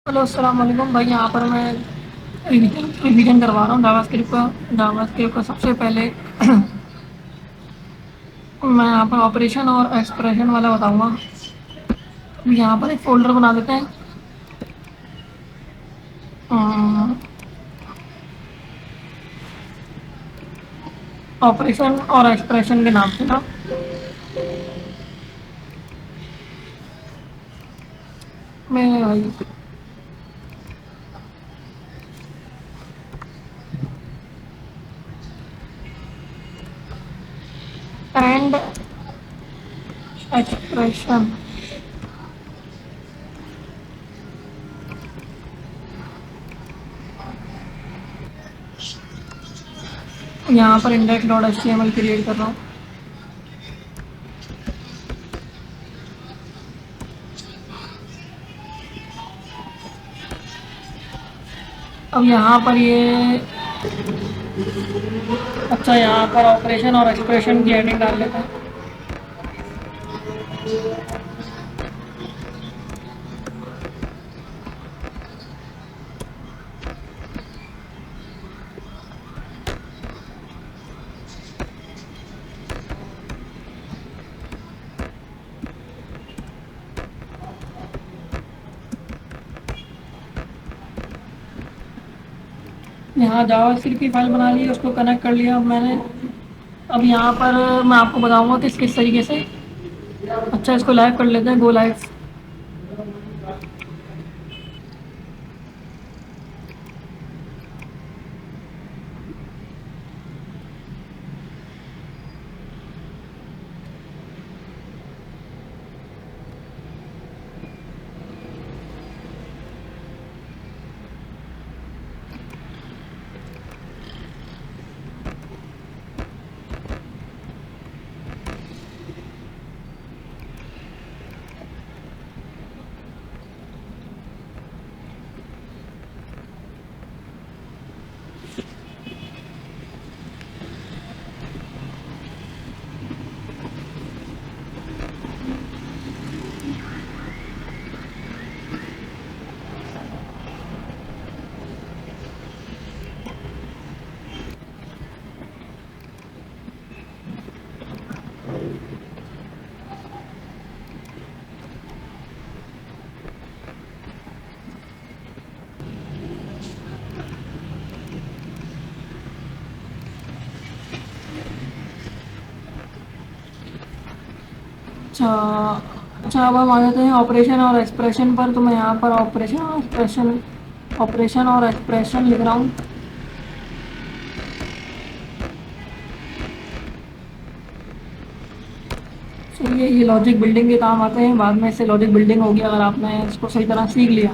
Hello अस्सलाम वालेकुम भाई। यहाँ पर मैं रिवीजन करवा रहा हूँ जावास्क्रिप्ट का सबसे पहले मैं यहाँ पर ऑपरेशन और एक्सप्रेशन वाला बताऊँगा। यहाँ पर एक फ़ोल्डर बना देते हैं ऑपरेशन और एक्सप्रेशन के नाम से ना। मैं भाई एंड एक्सप्रेशन, यहाँ पर index dot H T M L create कर रहा हूँ। अब यहाँ पर ये अच्छा, यहाँ पर ऑपरेशन और एक्सप्रेशन की हेडिंग डाल लेते हैं। यहाँ जावास्क्रिप्ट की फाइल बना ली, उसको कनेक्ट कर लिया अब मैंने। अब यहाँ पर मैं आपको बताऊँगा किस किस तरीके से। अच्छा, इसको लाइव कर लेते हैं, गो लाइव। अच्छा अच्छा, अब हम आ जाते हैं ऑपरेशन और एक्सप्रेशन पर। तो मैं यहाँ पर ऑपरेशन और एक्सप्रेशन लिख रहा हूँ। चलिए, ये लॉजिक बिल्डिंग के काम आते हैं, बाद में इससे लॉजिक बिल्डिंग होगी अगर आपने इसको सही तरह सीख लिया।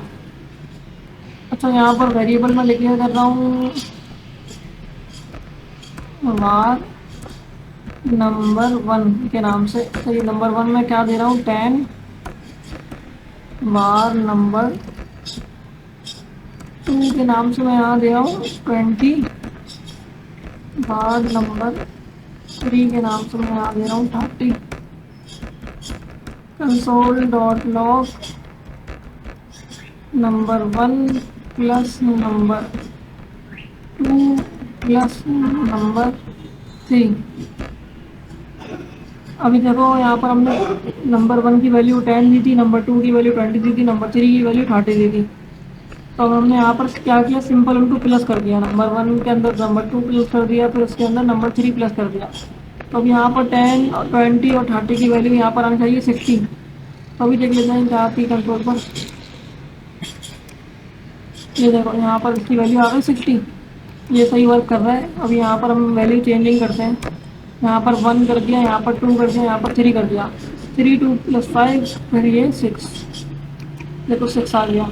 अच्छा, यहाँ पर वेरिएबल में लिख कर रहा हूँ वार नंबर वन के नाम से। तो ये नंबर वन में क्या दे रहा हूँ, 10। वार नंबर टू के नाम से मैं यहाँ दे रहा हूँ 20। वार नंबर थ्री के नाम से मैं यहाँ दे रहा हूँ 30। Console dot log number one plus number two plus number three. अभी देखो, यहाँ पर हमने नंबर वन की वैल्यू 10 दी थी, नंबर टू की वैल्यू 20 दी थी, नंबर थ्री की वैल्यू 30 दी थी। तो अब हमने यहाँ पर क्या किया, सिंपल इनटू प्लस कर दिया। नंबर वन के अंदर नंबर टू प्लस कर दिया, फिर उसके अंदर नंबर थ्री प्लस कर दिया। तो अब यहाँ पर 10 और 20 और 30 की वैल्यू यहाँ पर आनी चाहिए 60। तो अभी देख लेते हैं क्या आती है कंट्रोल पर। ये देखो, यहाँ पर इसकी वैल्यू आ गई 60। ये सही वर्क कर रहा है। अब यहाँ पर हम वैल्यू चेंजिंग करते हैं। यहाँ पर वन कर दिया, यहाँ पर टू कर दिया, यहाँ पर थ्री कर दिया। थ्री टू प्लस फाइव, फिर ये 6। देखो 6 आ गया।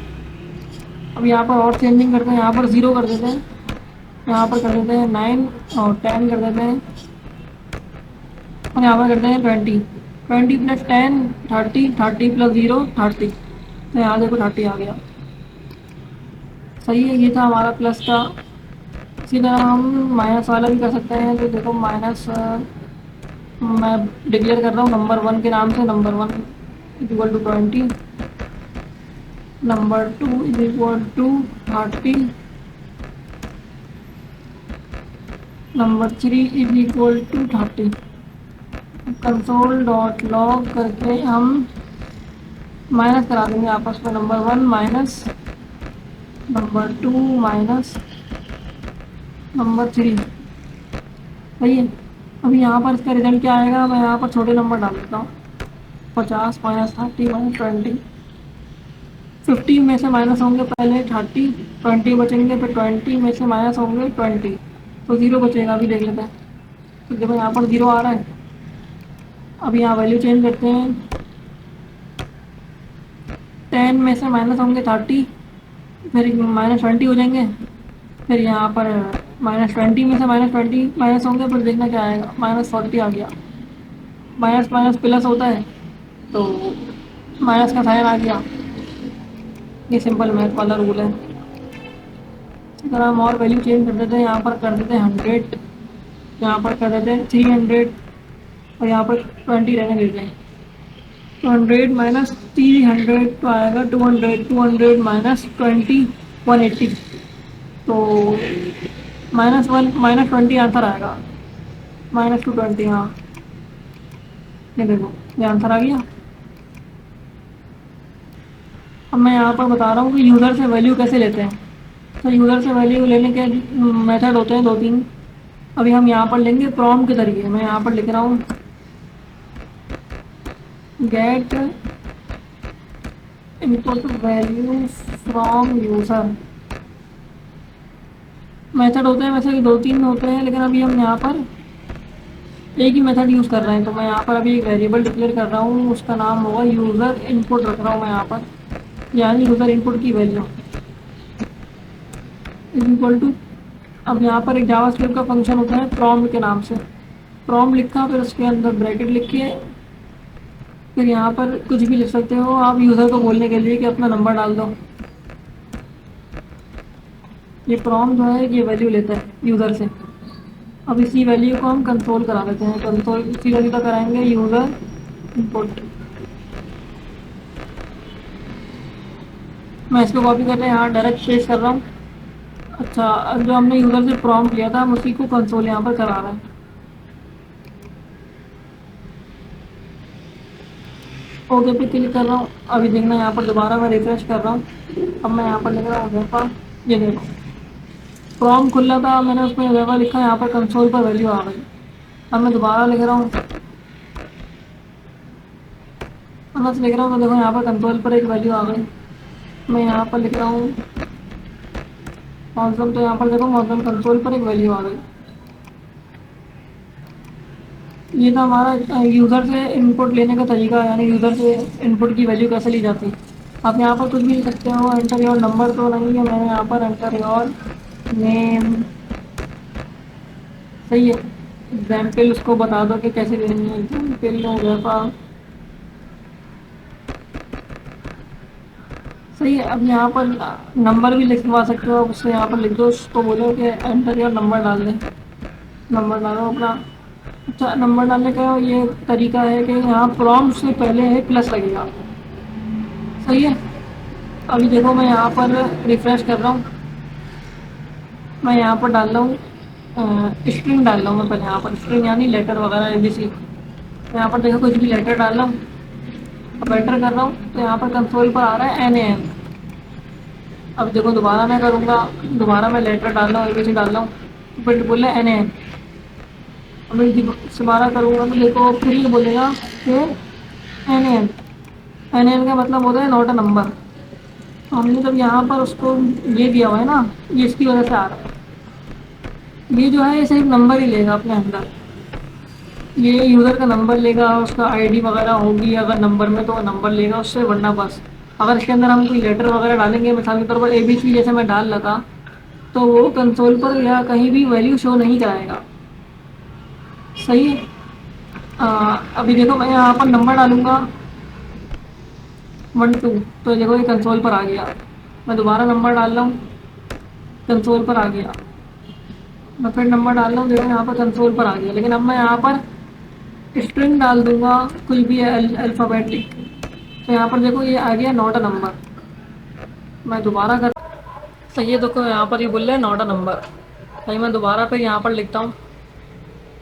अब यहाँ पर और चेंजिंग करते हैं, यहाँ पर 0 कर देते हैं, यहाँ पर कर देते हैं 9 और 10 कर देते हैं, और यहाँ पर करते हैं 20। 20 प्लस 10 30, 30 प्लस 0 30। तो यहाँ देखो 30 आ गया। सही है, ये था हमारा प्लस का। इसी तरह हम माइनस वाला भी कर सकते हैं। तो देखो माइनस, मैं डिक्लेयर कर रहा हूँ नंबर वन के नाम से, number one equal to 20। Number 2 is equal to 30, number 3 is equal to 30। Console dot log करके हम माइनस करा देंगे आपस में, number 1 minus number 2 minus number 3। सही है। अभी यहाँ पर इसका रिजल्ट क्या आएगा, मैं यहाँ पर छोटे नंबर डाल देता हूँ। 50 माइनस 30 माइनस 20, 50 में से माइनस होंगे पहले 30, 20 बचेंगे, फिर 20 में से माइनस होंगे 20, तो 0 बचेगा। अभी देख लेते हैं। तो देखो यहाँ पर 0 आ रहा है। अभी यहाँ वैल्यू चेंज करते हैं। 10 में से माइनस होंगे 30, फिर माइनस 20 हो जाएंगे। फिर यहाँ पर माइनस 20 में से माइनस 20 माइनस होंगे, फिर देखना क्या आएगा, माइनस 40 आ गया। माइनस माइनस प्लस होता है, तो माइनस का साइन आ गया। ये सिंपल मैथ वाला रूल है। इसी तरह हम और वैल्यू चेंज कर देते हैं। यहाँ पर कर देते हैं 100, यहाँ पर कर देते हैं 300, और यहाँ पर 20 रहने देते हैं। तो 100 माइनस 300 तो आएगा 200, 200 माइनस 20 180, तो माइनस 20 आंसर आएगा। -220, हाँ ये देखो ये आंसर आ गया। अब मैं यहाँ पर बता रहा हूँ कि यूज़र से वैल्यू कैसे लेते हैं। तो यूज़र से वैल्यू लेने के मेथड होते हैं 2-3। अभी हम यहाँ पर लेंगे प्रॉम्प्ट के तरीके। मैं यहाँ पर लिख रहा हूँ get input value from user. Method होते हैं वैसे 2-3 होते हैं, लेकिन अभी हम यहाँ पर एक ही मेथड यूज़ कर रहे हैं। तो मैं यहाँ पर अभी एक वेरिएबल डिक्लेयर कर रहा हूँ, उसका नाम होगा यूज़र इनपुट रख रहा हूँ मैं यहाँ पर, यानी यूज़र इनपुट की वैल्यू इज इक्वल टू। अब यहाँ पर एक जावास्क्रिप्ट का फंक्शन होता है प्रॉम्प्ट के नाम से। प्रॉम्प्ट लिखा, फिर उसके अंदर ब्रैकेट लिखिए, फिर यहाँ पर कुछ भी लिख सकते हो आप यूज़र को बोलने के लिए कि अपना नंबर डाल दो। ये प्रॉम्प्ट जो है ये वैल्यू लेता है यूज़र से। अब इसी वैल्यू को हम कंसोल करा देते हैं। कंसोल सीधा सीधा कराएंगे यूज़र इनपुट। मैं इसको कॉपी करके यहाँ डायरेक्ट पेस्ट कर रहा हूँ। अच्छा, अब जो हमने यूज़र से प्रॉम्प्ट लिया था हम उसी को कंसोल यहाँ पर करा रहे हैं। ओके पे क्लिक कर रहा हूँ। अभी देखना यहाँ पर दोबारा मैं रिफ्रेश कर रहा हूँ। अब मैं यहाँ पर लिख रहा हूँ वेफा। ये देखो प्रॉम्प्ट खुल रहा था, मैंने उसमें वेफा लिखा, यहाँ पर कंसोल पर वैल्यू आ गई। अब मैं दोबारा लिख रहा हूँ, बस लिख रहा हूँ, तो देखो यहाँ पर कंसोल पर एक वैल्यू आ गई। मैं यहाँ पर लिख रहा हूँ मौसम, तो यहाँ पर देखो मौसम कंसोल पर एक वैल्यू आ गई। ये था हमारा यूज़र से इनपुट लेने का तरीका, यानी यूज़र से इनपुट की वैल्यू कैसे ली जाती है। आप यहाँ पर कुछ भी लिख सकते हो। एंटर योर नंबर तो नहीं है, मैंने यहाँ पर एंटर योर नेम। सही है। एग्जाम्पल उसको बता दो कि कैसे लेनी है। एग्जाम्पल हो गया। सही है। अब यहाँ पर नंबर भी लिखवा सकते हो आप उससे। यहाँ पर लिख दो, उसको बोलो कि एंटर योर नंबर डाल दें। नंबर डालो अपना। अच्छा, नंबर डालने का ये तरीका है कि यहाँ प्रॉम्प्ट से पहले है प्लस लगेगा। सही है। अभी देखो मैं यहाँ पर रिफ्रेश कर रहा हूँ। मैं यहाँ पर डाल रहा हूँ स्ट्रिंग डाल रहा हूँ मैं पहले। यहाँ पर स्ट्रिंग यानी लेटर वगैरह ABC। यहाँ पर देखो कुछ भी लेटर डाल रहा हूँ। अब एंटर कर रहा हूँ तो यहाँ पर कंसोल पर आ रहा है NaN। अब देखो दोबारा मैं करूँगा, दोबारा मैं लेटर डाल रहा हूँ, ABC डाल रहा हूँ, फिर बोल रहा है NaN। अब मैं दोबारा करूँगा तो देखो फिर ये बोलेगा कि NaN। NaN का मतलब होता है नॉट अ नंबर। हमने जब यहाँ पर उसको ये दिया हुआ है ना, ये इसकी वजह से आ रहा है। ये जो है ये सिर्फ नंबर ही लेगा अपने अंदर। ये यूज़र का नंबर लेगा, उसका ID वगैरह होगी अगर नंबर में तो नंबर लेगा उससे, वरना बस। अगर इसके अंदर हम कोई लेटर वगैरह डालेंगे, मिसाल के तौर पर ABC जैसे मैं डाल रहा था, तो वो कंसोल पर या कहीं भी वैल्यू शो नहीं कराएगा। सही है। अभी देखो मैं यहाँ पर नंबर डालूँगा 1 2, तो देखो ये कंसोल पर आ गया। मैं दोबारा नंबर डाल रहा हूँ, कंसोल पर आ गया। मैं फिर नंबर डाल रहा हूँ, देखो यहाँ पर कंसोल पर आ गया। लेकिन अब मैं यहाँ पर स्ट्रिंग डाल दूंगा कुछ भी अल्फ़ाबेटिक, तो यहाँ पर देखो ये आ गया नॉट अ नंबर। मैं दोबारा कर। तो ये देखो यहाँ पर ये बोल रहे हैं नॉट अ नंबर। भाई मैं दोबारा पे यहाँ पर लिखता हूँ।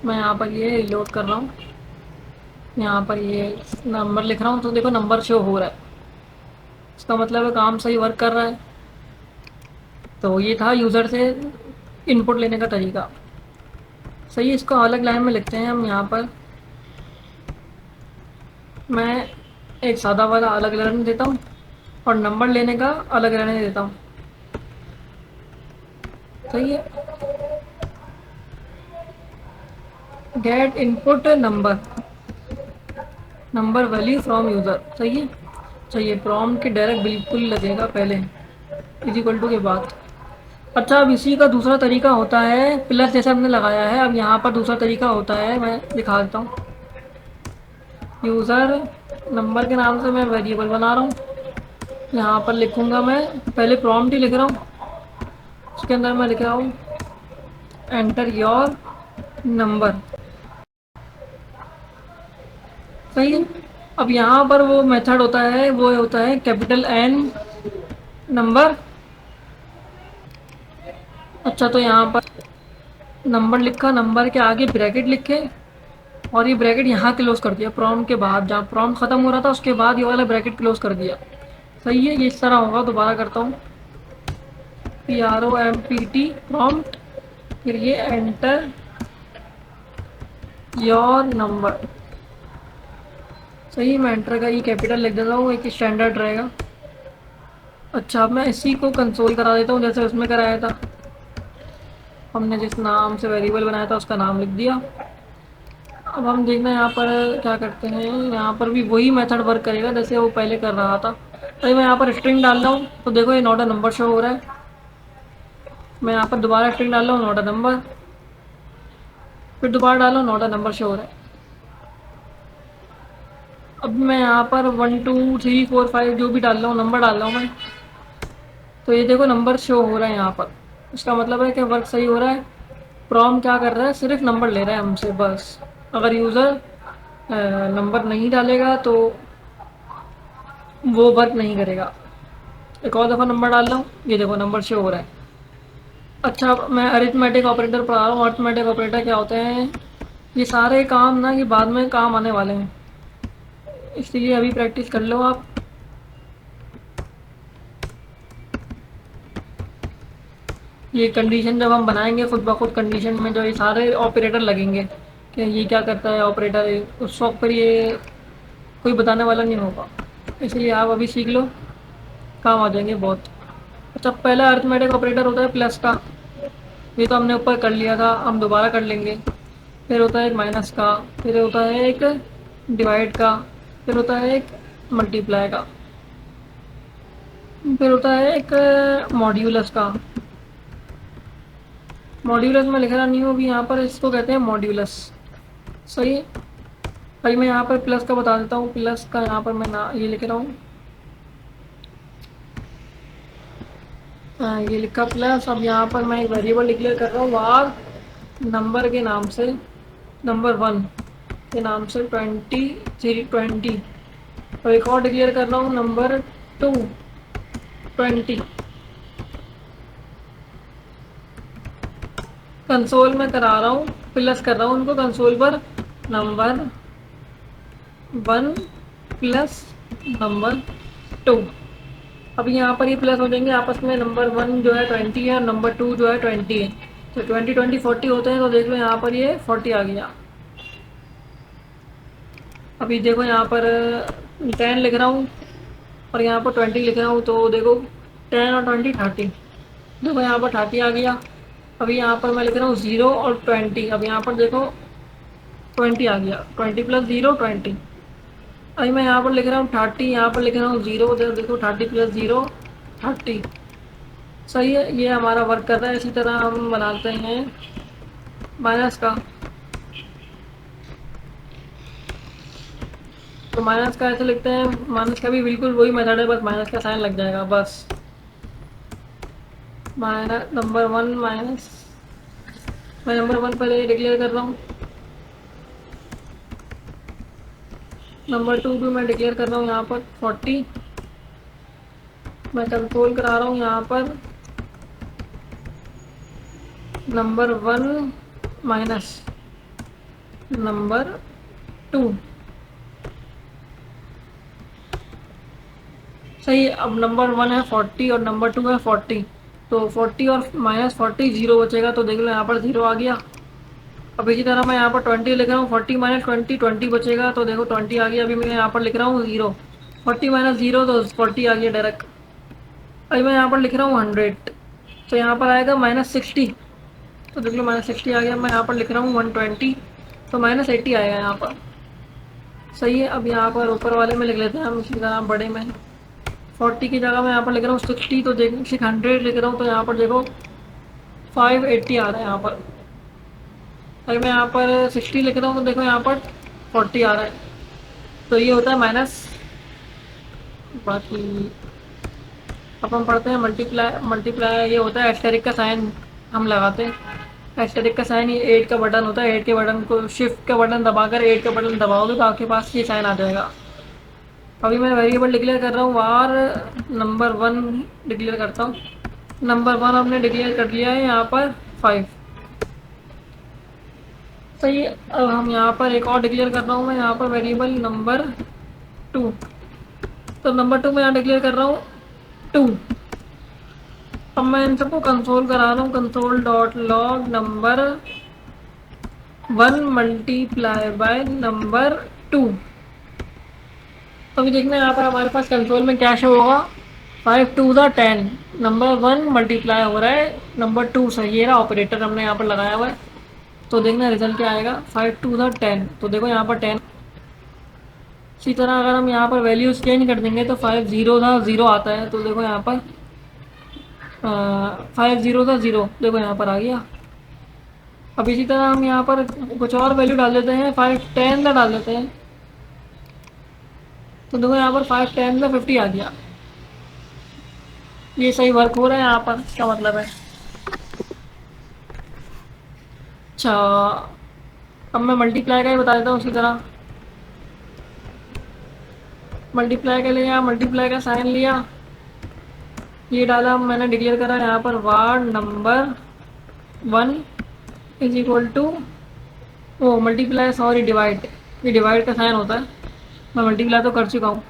मैं यहाँ पर ये रिलोड कर रहा हूँ। यहाँ पर ये नंबर लिख रहा हूँ तो देखो नंबर शो हो रहा है। इसका मतलब है काम सही वर्क कर रहा है। तो ये था यूज़र से इनपुट लेने का तरीका। सही, इसको अलग लाइन में लिखते हैं हम यहाँ पर। मैं एक सादा वाला अलग रहने देता हूँ और नंबर लेने का अलग रहने देता हूँ। सही है। Get input number value from user. सही है। चाहिए प्रॉम्प्ट के डायरेक्ट बिल्कुल लगेगा पहले इज इक्वल टू के बाद। अच्छा, अब इसी का दूसरा तरीका होता है प्लस जैसे हमने लगाया है। अब यहाँ पर दूसरा तरीका होता है, मैं दिखा देता हूँ। यूज़र नंबर के नाम से मैं वेरिएबल बना रहा हूँ। यहाँ पर लिखूँगा मैं पहले प्रॉम्प्ट ही लिख रहा हूँ। उसके अंदर मैं लिख रहा हूँ एंटर योर नंबर। सही है। अब यहाँ पर वो मेथड होता है, वो होता है कैपिटल एन नंबर। अच्छा, तो यहाँ पर नंबर लिखा, नंबर के आगे ब्रैकेट लिखे और ये ब्रैकेट यहाँ क्लोज कर दिया प्रॉम्प्ट के बाद। जहाँ प्रॉम्प्ट खत्म हो रहा था उसके बाद ये वाला ब्रैकेट क्लोज कर दिया। सही है। ये इस तरह होगा। दोबारा करता हूँ। PROMPT प्रॉम्प्ट, फिर ये एंटर योर नंबर। सही, मैं एंटर का ये कैपिटल लिख देता हूँ, एक स्टैंडर्ड रहेगा। अच्छा, अब मैं इसी को कंसोल करा देता हूँ जैसे उसमें कराया था। हमने जिस नाम से वेरिएबल बनाया था उसका नाम लिख दिया। अब हम देखना यहाँ पर क्या करते हैं। यहाँ पर भी वही मेथड वर्क करेगा जैसे वो पहले कर रहा था। तो मैं यहाँ पर स्ट्रिंग डाल रहा हूँ तो देखो ये नॉट अ नंबर शो हो रहा है। मैं यहाँ पर दोबारा स्ट्रिंग डाल रहा हूँ नॉट अ नंबर, फिर दोबारा डाल रहा हूँ नॉट अ नंबर शो हो रहा है। अब मैं यहाँ पर 1 2 3 4 5 जो भी डाल रहा हूँ, नंबर डाल रहा हूँ मैं, तो ये देखो नंबर शो हो रहा है यहाँ पर। इसका मतलब है कि वर्क सही हो रहा है। प्रॉम्प्ट क्या कर रहा है, सिर्फ नंबर ले रहा है हमसे बस। अगर यूज़र नंबर नहीं डालेगा तो वो वर्क नहीं करेगा। एक और दफ़ा नंबर डाल रहा हूँ, ये देखो नंबर शो हो रहा है। अच्छा, अब मैं अरिथमेटिक ऑपरेटर पढ़ा रहा हूँ। अरिथमेटिक ऑपरेटर क्या होते हैं, ये सारे काम ना ये बाद में काम आने वाले हैं, इसलिए अभी प्रैक्टिस कर लो आप। ये कंडीशन जब हम बनाएंगे खुद ब खुद कंडीशन में जो ये सारे ऑपरेटर लगेंगे कि ये क्या करता है ऑपरेटर, उस वक्त पर ये कोई बताने वाला नहीं होगा। इसलिए आप अभी सीख लो, काम आ जाएंगे बहुत। अच्छा, पहला अरिथमेटिक ऑपरेटर होता है प्लस का, ये तो हमने ऊपर कर लिया था, हम दोबारा कर लेंगे। फिर होता है एक माइनस का, फिर होता है एक डिवाइड का, फिर होता है एक मल्टीप्लाई का, फिर होता है एक मॉड्यूलस का। मॉड्यूलस में लिख रहा नहीं हूँ अभी, यहाँ पर इसको कहते हैं मॉड्यूलस। सही है। भाई मैं यहाँ पर प्लस का बता देता हूँ। प्लस का यहाँ पर मैं ना ये लिख रहा हूँ, ये लिखा प्लस। अब यहाँ पर मैं एक वेरिएबल डिक्लेयर कर रहा हूँ वार नंबर के नाम से, नंबर 1 के नाम से 20। और एक और डिक्लेयर कर रहा हूँ नंबर 2 20। कंसोल में करा रहा हूँ, प्लस कर रहा हूँ उनको कंसोल पर, नंबर 1 प्लस नंबर 2। अब यहाँ पर ये प्लस हो जाएंगे आपस में। नंबर 1 जो है 20 है और नंबर 2 जो है 20 है, तो 20 20 40 होते हैं। तो देख लो यहाँ पर ये 40 आ गया। अभी देखो यहाँ पर 10 लिख रहा हूँ और यहाँ पर 20 लिख रहा हूँ, तो देखो 10 और 20 30। देखो यहाँ पर 30 आ गया। अभी यहाँ पर मैं लिख रहा हूँ 0 और 20। अब यहाँ पर देखो 20 आ गया, 20 प्लस 0 20। अभी मैं यहाँ पर लिख रहा हूँ 30, यहाँ पर लिख रहा हूँ 0, देखो 30 प्लस 0 30। सही है, ये हमारा वर्क कर रहा है। इसी तरह हम बनाते हैं माइनस का। तो माइनस का ऐसे लिखते हैं, माइनस का भी बिल्कुल वही मेथड है, बस माइनस का साइन लग जाएगा बस। माइनस नंबर 1 माइनस, मैं नंबर 1 पहले डिक्लेयर कर रहा हूँ, नंबर 2 भी मैं डिक्लेयर कर रहा हूँ यहाँ पर 40 मैं कंट्रोल करा रहा हूँ यहाँ पर नंबर 1 माइनस नंबर 2। सही। अब नंबर 1 है 40 और नंबर 2 है 40, तो 40 और -40 जीरो बचेगा, तो देख लो यहाँ पर जीरो आ गया। अब इसी तरह मैं यहाँ पर 20 लिख रहा हूँ, 40 -20 20 बचेगा, तो देखो 20 आ गया। अभी मैं यहाँ पर लिख रहा हूँ 0, 40 - 0 तो 40 आ गया डायरेक्ट। अभी मैं यहाँ पर लिख रहा हूँ 100, तो यहाँ पर आएगा -60, तो देख लो -60 आ गया। मैं यहाँ पर लिख रहा हूँ 120, तो -80 आएगा यहाँ पर। सही है। अब यहाँ पर ऊपर वाले में लिख लेते हैं हम इसी तरह बड़े में। 40 की जगह मैं यहाँ पर लिख रहा हूँ 60, तो देख 600 लिख रहा हूँ, तो यहाँ पर देखो 580 आ रहा है यहाँ पर। अगर मैं यहाँ पर 60 लिख रहा हूँ, तो देखो यहाँ पर 40 आ रहा है। तो ये होता है माइनस। बाकी अब हम पढ़ते हैं मल्टीप्लाई। मल्टीप्लाई ये होता है एस्टेरिक का साइन हम लगाते हैं। एस्टेरिक का साइन ये 8 का बटन होता है। 8 के बटन को शिफ्ट का बटन दबाकर 8 का बटन दबाओगे तो आपके पास ये साइन आ जाएगा। अभी मैं वेरिएबल डिक्लेयर कर रहा हूँ वार नंबर 1 डिक्लेयर करता हूँ। नंबर 1 हमने डिक्लेयर कर लिया है यहाँ पर 5। सही है। अब हम यहाँ पर एक और डिक्लेयर कर रहा हूँ मैं यहाँ पर वेरिएबल नंबर 2। तो नंबर 2 मैं यहाँ डिक्लेयर कर रहा हूँ 2। अब मैं इन सबको कंसोल करा रहा हूँ, console dot log number 1 multiply by number 2। तो अभी देखना यहाँ पर हमारे पास कंसोल में क्या शो होगा। 5 2 10, नंबर 1 मल्टीप्लाई हो रहा है नंबर 2 से। ये रहा ऑपरेटर हमने यहाँ पर लगाया हुआ है। तो देखना रिजल्ट क्या आएगा। 5 2 10, तो देखो यहाँ पर 10। इसी तरह अगर हम यहाँ पर वैल्यूज चेंज कर देंगे तो 5 0 था 0 आता है, तो देखो यहाँ पर 5 0 था 0, देखो यहाँ पर आ गया। अब इसी तरह हम यहाँ पर कुछ और वैल्यू डाल देते हैं, 5 10 का डाल देते हैं, तो देखो यहाँ पर 5 10 का 50 आ गया। ये सही वर्क हो रहा है यहाँ पर, क्या मतलब है। अच्छा, अब मैं मल्टीप्लाई का ही बता देता हूँ उसी तरह। मल्टीप्लाई का लिया, मल्टीप्लाई का साइन लिया, ये डाला, मैंने डिक्लेयर करा यहाँ पर वार नंबर 1 इज इक्वल टू वो मल्टीप्लाई, सॉरी डिवाइड, ये डिवाइड का साइन होता है। मैं मल्टीप्लाई तो कर चुका हूँ।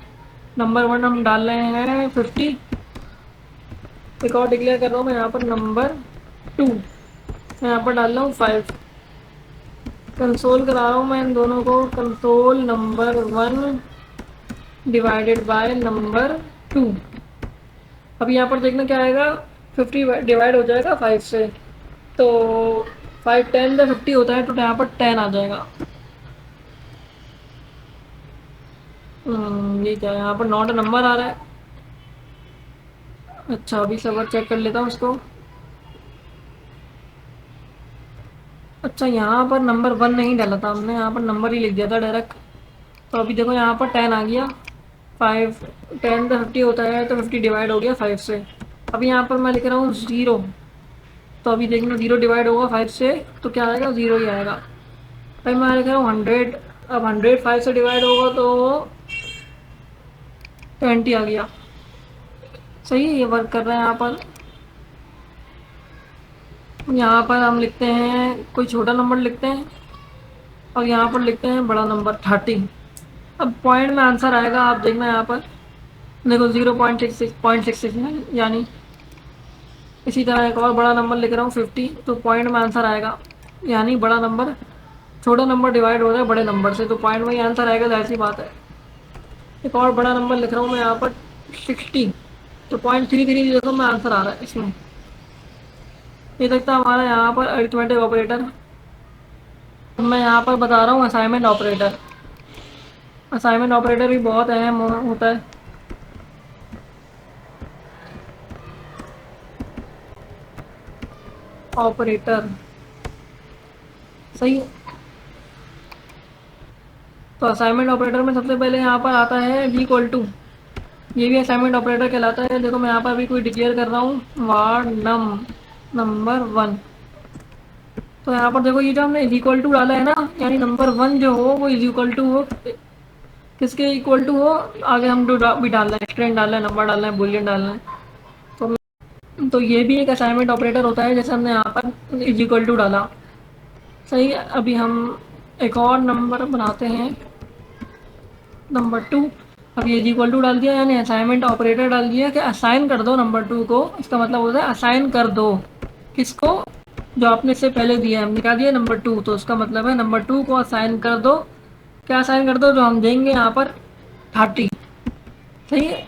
नंबर 1 हम डाल रहे हैं 50। एक और डिक्लेयर कर रहा हूँ मैं यहाँ पर नंबर 2, मैं यहाँ पर डाल रहा हूँ 5। कंसोल करा रहा हूँ मैं इन दोनों को, console number 1 divided by number 2। अब यहाँ पर देखना क्या आएगा, 50 डिवाइड हो जाएगा 5 से, तो 5 10 का 50 होता है, तो यहाँ पर 10 आ जाएगा। ये क्या है, यहाँ पर नॉट नंबर आ रहा है। अच्छा, अभी सर्वर चेक कर लेता हूँ इसको। अच्छा, यहाँ पर नंबर 1 नहीं डाला था हमने, यहाँ पर नंबर ही लिख दिया था डायरेक्ट। तो अभी देखो यहाँ पर 10 आ गया। 5 10 का 50 होता है, तो 50 डिवाइड हो गया 5 से। अभी यहाँ पर मैं लिख रहा हूँ 0, तो अभी देखना 0 डिवाइड होगा 5 से, तो क्या आएगा, 0 ही आएगा। भाई मैं लिख रहा हूँ 100, अब 100 5 से डिवाइड होगा तो 20 आ गया। सही है, ये वर्क कर रहा है। यहाँ पर हम लिखते हैं कोई छोटा नंबर लिखते हैं, और यहाँ पर लिखते हैं बड़ा नंबर 30। अब पॉइंट में आंसर आएगा, आप देखना यहाँ पर देखो 0.66 यानी। इसी तरह एक और बड़ा नंबर लिख रहा हूँ 50, तो पॉइंट में आंसर आएगा, यानी बड़ा नंबर छोटा नंबर डिवाइड हो रहा है बड़े नंबर से, तो पॉइंट में ही आंसर आएगा, जाहिर सी बात है। एक और बड़ा नंबर लिख रहा हूँ मैं यहाँ पर 60, तो 0.33 देखो मैं आंसर आ रहा है इसमें। ये देखता हमारा यहाँ पर अरिथमेटिक ऑपरेटर। मैं यहाँ पर बता रहा हूँ असाइनमेंट ऑपरेटर। असाइनमेंट ऑपरेटर भी बहुत अहम होता है। ऑपरेटर सही। तो असाइनमेंट ऑपरेटर में सबसे पहले यहाँ पर आता है v इक्वल टू, ये भी असाइनमेंट ऑपरेटर कहलाता है। देखो मैं यहाँ पर अभी कोई डिक्लेयर कर रहा हूँ वार नंबर 1, तो यहाँ पर देखो ये जो हमने इज इक्वल टू डाला है ना, यानी नंबर 1 जो हो वो इज इक्वल टू हो किसके इक्वल टू हो, आगे हम जो भी डालना है, स्ट्रिंग डालना है, नंबर डालना है, बुलियन डालना है। तो ये भी एक असाइनमेंट ऑपरेटर होता है, जैसे हमने यहाँ पर इज इक्वल टू डाला। सही है, अभी हम एक और नंबर बनाते हैं, नंबर 2। अब ये इज इक्वल टू डाल दिया, यानी असाइनमेंट ऑपरेटर डाल दिया कि असाइन कर दो नंबर 2 को। इसका मतलब होता है असाइन कर दो किसको, जो आपने इससे पहले दिया है, हमने क्या दिया नंबर 2, तो उसका मतलब है नंबर 2 को असाइन कर दो। क्या असाइन कर दो, जो हम देंगे यहाँ पर 30। सही है,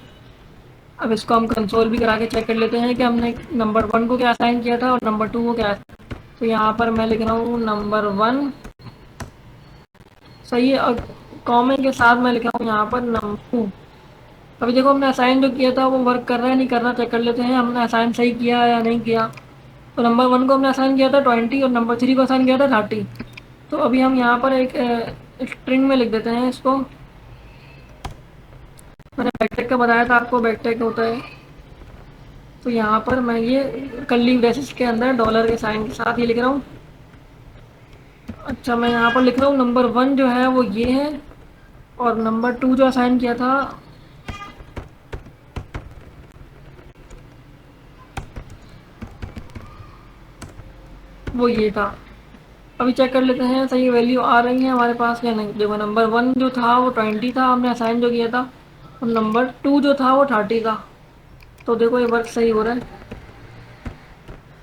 अब इसको हम कंसोल भी करा के चेक कर लेते हैं कि हमने नंबर 1 को क्या असाइन किया था और नंबर 2 को क्या। तो यहाँ पर मैं लिख रहा हूँ नंबर 1। सही है, और कॉमे के साथ मैं लिख रहा हूँ यहाँ पर नंबर 2। अभी देखो हमने असाइन जो किया था वो वर्क कर रहा है नहीं कर रहा, चेक कर लेते हैं हमने असाइन सही किया या नहीं किया। तो नंबर 1 को हमने असाइन किया था 20 और नंबर 3 को असाइन किया था 30। तो अभी हम यहाँ पर एक स्ट्रिंग में लिख देते हैं इसको। मैंने बैकटैग का बताया था आपको, बैकटैग होता है। तो यहाँ पर मैं ये कर्ली ब्रेसेस के अंदर डॉलर के साइन के साथ ये लिख रहा हूँ। अच्छा, मैं यहाँ पर लिख रहा हूँ नंबर 1 जो है वो ये है, और नंबर 2 जो असाइन किया था वो ये था। अभी चेक कर लेते हैं सही वैल्यू आ रही है हमारे पास या नहीं। देखो नंबर 1 जो था वो 20 था, हमने असाइन जो किया था, और नंबर 2 जो था वो 30 था। तो देखो ये वर्क सही हो रहा है।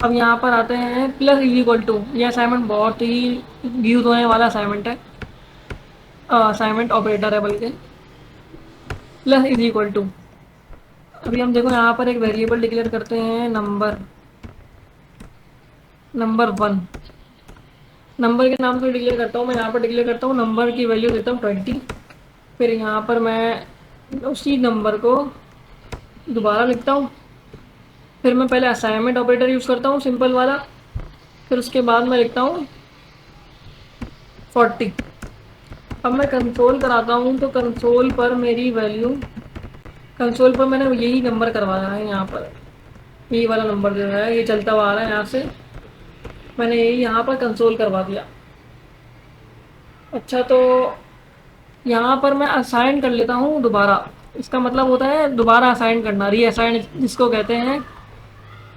अब यहाँ पर आते हैं प्लस इज इक्वल टू। ये असाइनमेंट बहुत ही यूज होने वाला असाइनमेंट है, असाइनमेंट ऑपरेटर है बल्कि। प्लस इज इक्वल टू, अभी हम देखो यहाँ पर एक वेरिएबल डिक्लेयर करते हैं नंबर 1। नंबर के नाम से डिक्लेयर करता हूँ मैं, यहाँ पर डिक्लेयर करता हूँ नंबर की वैल्यू देता हूँ 20। फिर यहाँ पर मैं उसी नंबर को दोबारा लिखता हूँ। फिर मैं पहले असाइनमेंट ऑपरेटर यूज़ करता हूँ सिंपल वाला, फिर उसके बाद मैं लिखता हूँ 40। अब मैं कंसोल कराता हूँ तो कंसोल पर मेरी वैल्यू, कंसोल पर मैंने यही नंबर करवाया है, यहाँ पर यही वाला नंबर जो है ये चलता हुआ आ रहा है, यहाँ से मैंने यही यहाँ पर कंसोल करवा दिया। अच्छा, तो यहाँ पर मैं असाइन कर लेता हूँ दोबारा। इसका मतलब होता है दोबारा असाइन करना, री असाइन जिसको कहते हैं।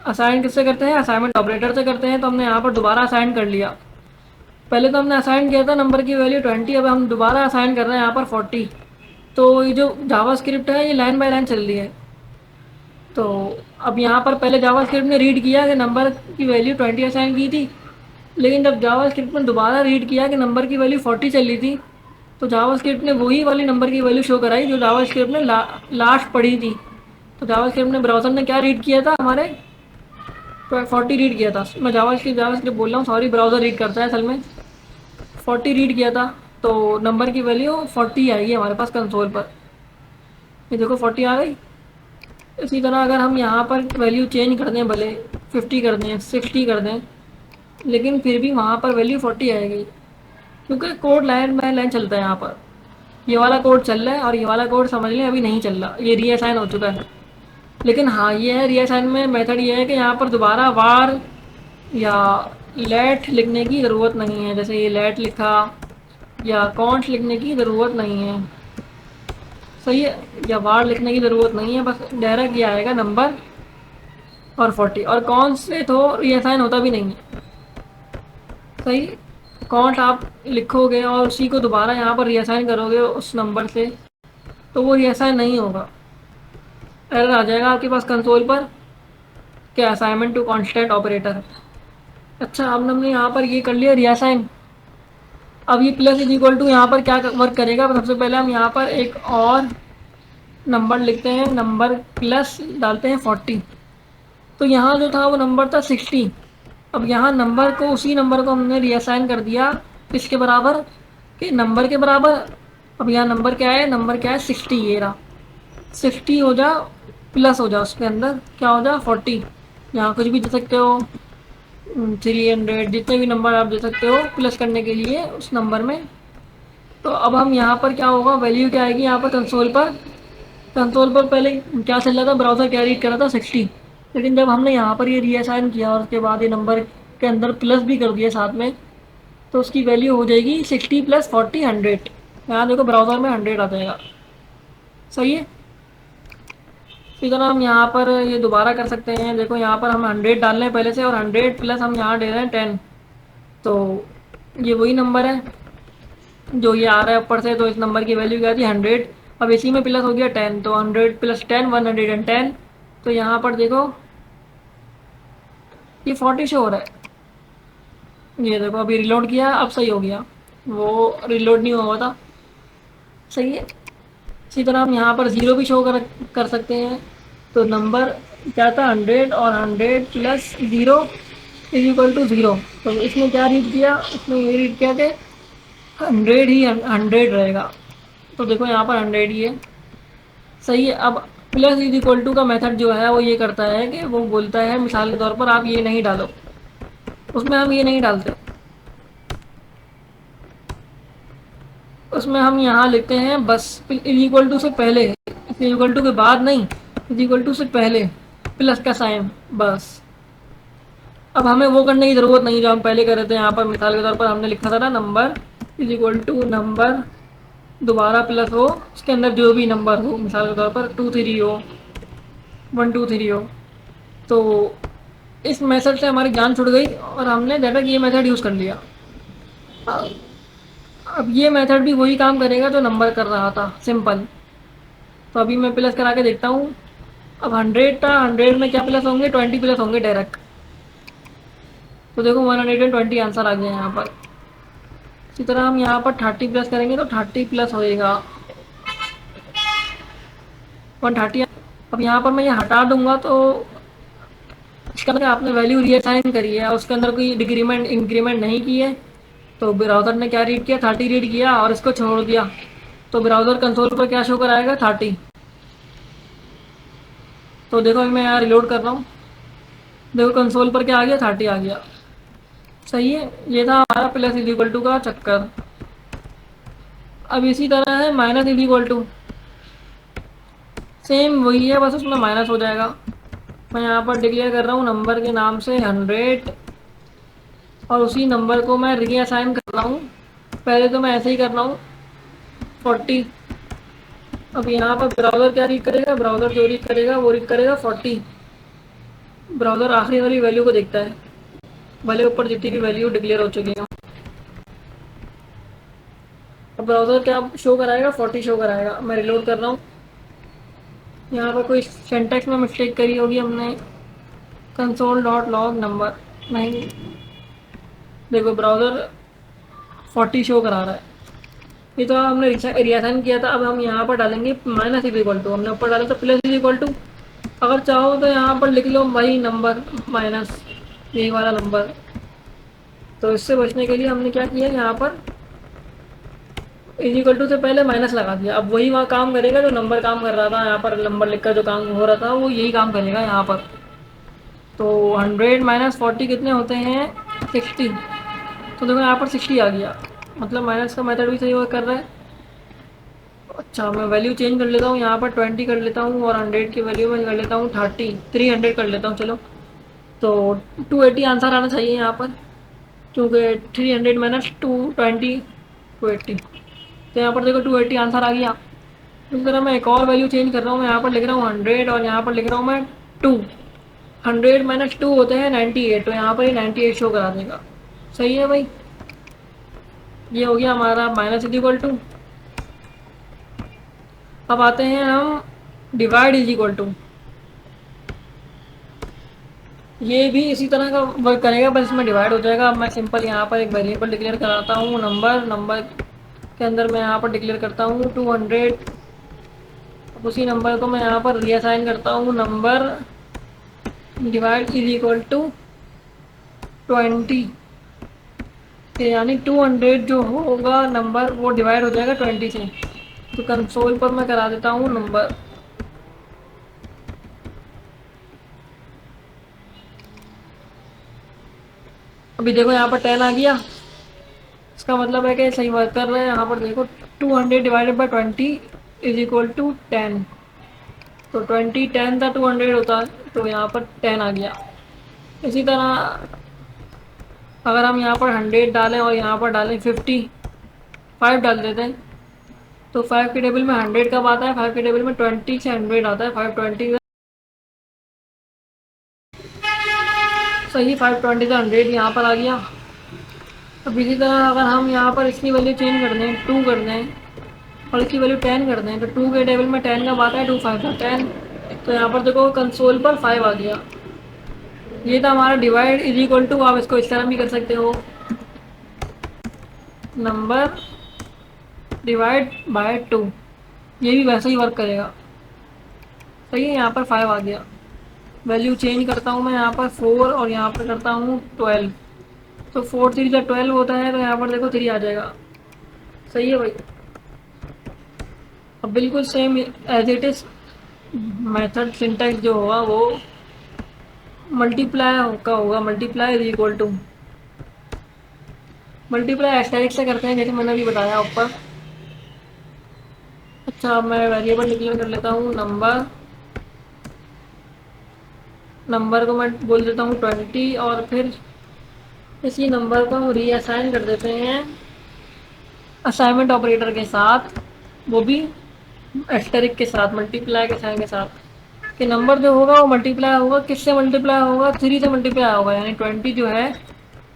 असाइन किससे करते हैं, असाइनमेंट ऑपरेटर से करते हैं। तो हमने यहाँ पर दोबारा असाइन कर लिया। पहले तो हमने असाइन किया था नंबर की वैल्यू 20, अब हम दोबारा असाइन कर रहे हैं यहाँ पर 40। तो ये जो जावास्क्रिप्ट है ये लाइन बाय लाइन चल रही है। तो अब यहाँ पर पहले जावास्क्रिप्ट ने रीड किया कि नंबर की वैल्यू 20 असाइन की थी, लेकिन जब जावास्क्रिप्ट ने दोबारा रीड किया कि नंबर की वैल्यू 40 चल रही थी, तो जावास्क्रिप्ट ने वही वाली नंबर की वैल्यू शो कराई जो जावास्क्रिप्ट ने लास्ट पढ़ी थी। तो जावास्क्रिप्ट ने, ब्राउज़र ने क्या रीड किया था हमारे 40 रीड किया था। मैं जावास्क्रिप्ट बोल रहा हूँ, सॉरी, ब्राउज़र रीड करता है असल में। 40 रीड किया था, तो नंबर की वैल्यू 40 आएगी हमारे पास कंसोल पर। ये देखो 40 आ गई। इसी तरह अगर हम यहाँ पर वैल्यू चेंज कर दें, भले 50 कर दें, 60 कर दें, लेकिन फिर भी वहाँ पर वैल्यू 40 आएगी, क्योंकि कोड लाइन बाय लाइन चलता है। यहाँ पर ये वाला कोड चल रहा है और ये वाला कोड समझ लें अभी नहीं चल रहा, ये रीअसाइन हो चुका है। लेकिन हाँ ये है, रीअसाइन में मेथड ये है कि यहाँ पर दोबारा वार या लेट लिखने की ज़रूरत नहीं है। जैसे ये लेट लिखा या कॉन्ट लिखने की ज़रूरत नहीं है, सही है, या वार लिखने की ज़रूरत नहीं है। बस डायरेक्ट ये आएगा नंबर और 40। और कौन से तो रीअसाइन होता भी नहीं है, सही। कॉन्ट आप लिखोगे और उसी को दोबारा यहाँ पर रीअसाइन करोगे उस नंबर से, तो वो रीअसाइन नहीं होगा, एरर आ जाएगा आपके पास कंसोल पर कि असाइनमेंट टू कांस्टेंट ऑपरेटर। अच्छा, अब हमने यहाँ पर ये कर लिया रीअसाइन। अब ये प्लस इज इक्वल टू यहाँ पर क्या वर्क करेगा, सबसे पहले हम यहाँ पर एक और नंबर लिखते हैं, नंबर प्लस डालते हैं 40। तो यहाँ जो था वो नंबर था 60। अब यहाँ नंबर को, उसी नंबर को हमने रीअसाइन कर दिया किसके बराबर, कि नंबर के बराबर। अब यहाँ नंबर क्या है, नंबर क्या है 60, ये रहा 60 हो जा प्लस हो जा उसके अंदर क्या हो जा 40। यहाँ कुछ भी दे सकते हो, 300, जितने भी नंबर आप दे सकते हो प्लस करने के लिए उस नंबर में। तो अब हम यहाँ पर क्या होगा, वैल्यू क्या आएगी यहाँ पर कंसोल पर। कंसोल पर पहले क्या चल रहा था, ब्राउज़र क्या रीड कर रहा था 60, लेकिन जब हमने यहाँ पर ये रीअसाइन किया और उसके बाद ये नंबर के अंदर प्लस भी कर दिया साथ में, तो उसकी वैल्यू हो जाएगी 60 + 40 100। यहाँ देखो ब्राउज़र में 100 आ जाएगा, सही है। इसी तरह हम यहाँ पर ये दोबारा कर सकते हैं। देखो यहाँ पर हम 100 डाल रहे हैं पहले से, और 100 प्लस हम यहाँ दे रहे हैं 10, तो ये वही नंबर है जो ये आ रहा है ऊपर से। तो इस नंबर की वैल्यू क्या थी 100, अब इसी में प्लस हो गया 10, तो 100 प्लस 10 110। तो यहाँ पर देखो ये 40 शो हो रहा है। ये देखो अभी रिलोड किया, अब सही हो गया, वो रिलोड नहीं हुआ था, सही है। इसी तरह हम यहाँ पर ज़ीरो भी शो कर सकते हैं। तो नंबर क्या था 100, और 100 plus zero is equal to zero. तो इसमें क्या रीड किया, इसमें ये रीड किया कि 100 ही 100 रहेगा। तो देखो यहाँ पर 100 ही है, सही है। अब प्लस इज इक्वल टू का मेथड जो है वो ये करता है कि वो बोलता है मिसाल के तौर पर आप ये नहीं डालो, उसमें हम ये नहीं डालते, उसमें हम यहाँ लिखते हैं बस इज इक्वल टू से पहले, इज इक्वल टू के बाद नहीं, इज इक्वल टू से पहले प्लस का साइन, बस। अब हमें वो करने की ज़रूरत नहीं जो हम पहले कर रहे थे। यहाँ पर मिसाल के तौर पर हमने लिखा था ना number is equal to number दोबारा प्लस हो, उसके अंदर जो भी नंबर हो, मिसाल के तौर पर 2 3 हो, 1 2 3 हो। तो इस मेथड से हमारी जान छुट गई और हमने डाटा ये मेथड यूज़ कर लिया। अब ये मेथड भी वही काम करेगा जो नंबर कर रहा था, सिंपल। तो अभी मैं प्लस करा के देखता हूँ। अब 100 था, 100 में क्या प्लस होंगे, 20 प्लस होंगे डायरेक्ट। तो देखो 120 आंसर आ गया यहाँ पर। इसी तरह हम यहाँ पर 30 प्लस करेंगे तो 30 प्लस होएगा 130। अब यहाँ पर मैं ये हटा दूंगा तो इसके अंदर आपने वैल्यू रीअसाइन करी है, उसके अंदर कोई डिक्रीमेंट इंक्रीमेंट नहीं की है। तो ब्राउज़र ने क्या रीड किया, 30 रीड किया और इसको छोड़ दिया। तो ब्राउज़र कंसोल पर क्या शो कराएगा, 30। तो देखो मैं यहाँ रिलोड कर रहा हूँ, देखो कंसोल पर क्या आ गया, 30 आ गया, सही है। ये था हमारा प्लस इज इक्वल टू का चक्कर। अब इसी तरह है minus is equal to, same वही है, बस उसमें माइनस हो जाएगा। मैं यहाँ पर डिक्लेयर कर रहा हूँ नंबर के नाम से 100, और उसी नंबर को मैं रीअसाइन कर रहा हूँ। पहले तो मैं ऐसे ही कर रहा हूँ 40। अब यहाँ पर ब्राउज़र क्या रीड करेगा, ब्राउज़र जो रीड करेगा वो रीड करेगा 40। ब्राउज़र आखिरी वाली वैल्यू को देखता है, भले ऊपर जितनी भी वैल्यू डिक्लेयर हो चुकी है। अब ब्राउज़र क्या शो कराएगा, 40 शो कराएगा। मैं रिलोड कर रहा हूँ। यहाँ पर कोई सिंटैक्स में मिस्टेक करी होगी हमने, कंसोल डॉट लॉग नंबर नहीं, देखो ब्राउज़र 40 शो करा रहा है। ये तो हमने रिएक्शन किया था। अब हम यहाँ पर डालेंगे माइनस इज इक्वल टू, हमने ऊपर डाला था प्लस इज इक्वल टू। अगर चाहो तो यहाँ पर लिख लो वही नंबर माइनस, यही वाला नंबर। तो इससे बचने के लिए हमने क्या किया, यहाँ पर इज इक्वल टू से पहले माइनस लगा दिया। अब वही वहाँ काम करेगा जो नंबर काम कर रहा था, यहाँ पर नंबर लिखकर जो काम हो रहा था वो यही काम करेगा यहाँ पर। तो 100 माइनस 40 कितने होते हैं, 60। तो देखो यहाँ पर 60 आ गया, मतलब माइनस का मेथड भी सही वर्क कर रहा है। अच्छा मैं वैल्यू चेंज कर लेता हूँ, यहाँ पर 20 कर लेता हूँ, और 100 की वैल्यू में कर लेता हूँ 30, 300 कर लेता हूँ चलो। तो 280 आंसर आना चाहिए यहाँ पर, क्योंकि 300 माइनस 220 280। तो यहाँ पर देखो 280 आंसर आ गया। इस तरह मैं एक और वैल्यू चेंज कर रहा हूँ, मैं यहाँ पर लिख रहा हूँ 100 और यहाँ पर लिख रहा हूँ मैं 2। 100 माइनस 2 होते हैं 98, तो यहाँ पर ही 98 शो करा देगा, सही है भाई। ये हो गया हमारा माइनस इज इक्वल टू। अब आते हैं हम डिवाइड इज इक्वल टू। ये भी इसी तरह का वर्क करेगा, बस इसमें डिवाइड हो जाएगा। अब मैं सिंपल यहाँ पर एक वेरिएबल डिक्लेयर कराता हूँ नंबर के अंदर मैं यहाँ पर डिक्लेयर करता हूँ 200। अब उसी नंबर को मैं यहाँ पर रीअसाइन करता हूँ number divide is equal to 20, यानी 200 जो होगा नंबर वो डिवाइड हो जाएगा 20 से। तो कंसोल पर मैं करा देता हूँ नंबर, अभी देखो यहाँ पर 10 आ गया। इसका मतलब है कि सही वर्क कर रहे हैं। यहाँ पर देखो 200 divided by 20 is equal to 10। तो 20 10 था, 200 होता, तो यहाँ पर 10 आ गया। इसी तरह अगर हम यहाँ पर 100 डालें और यहाँ पर डालें 55 डाल देते हैं, तो 5 के टेबल में 100 कब आता है, 5 के टेबल में 20 से 100 आता है, 520 सही 520 से 100 यहाँ पर आ गया। अब इसी तरह अगर हम यहाँ पर इसकी वैल्यू चेंज कर दें, 2 कर दें और इसकी वैल्यू 10 कर दें, तो 2 के टेबल में 10 कब आता है, 2 5 का 10। तो यहाँ पर देखो कंसोल पर 5 आ गया। ये था हमारा डिवाइड इज इक्वल टू, आप इसको इस तरह भी कर सकते हो, नंबर डिवाइड बाय 2। ये भी वैसे ही वर्क करेगा। सही है, यहाँ पर 5 आ गया। वैल्यू चेंज करता हूँ मैं यहाँ पर 4 और यहाँ पर करता हूँ 12। तो 4 3 का 12 होता है, तो यहाँ पर देखो 3 आ जाएगा। सही है भाई। अब बिल्कुल same as it is method syntax जो होगा वो मल्टीप्लाई का होगा, multiply is equal to, multiply asterisk से करते हैं जैसे मैंने अभी बताया ऊपर। अच्छा, अब मैं वेरिएबल डिक्लेयर कर लेता हूँ नंबर को मैं बोल देता हूँ 20 और फिर इसी नंबर को हम रीअसाइन कर देते हैं असाइनमेंट ऑपरेटर के साथ, वो भी एस्टेरिक के साथ, मल्टीप्लाई के साइन के साथ। कि नंबर जो होगा वो मल्टीप्लाई होगा, किससे मल्टीप्लाई होगा, 3 से मल्टीप्लाई होगा, यानी 20 जो है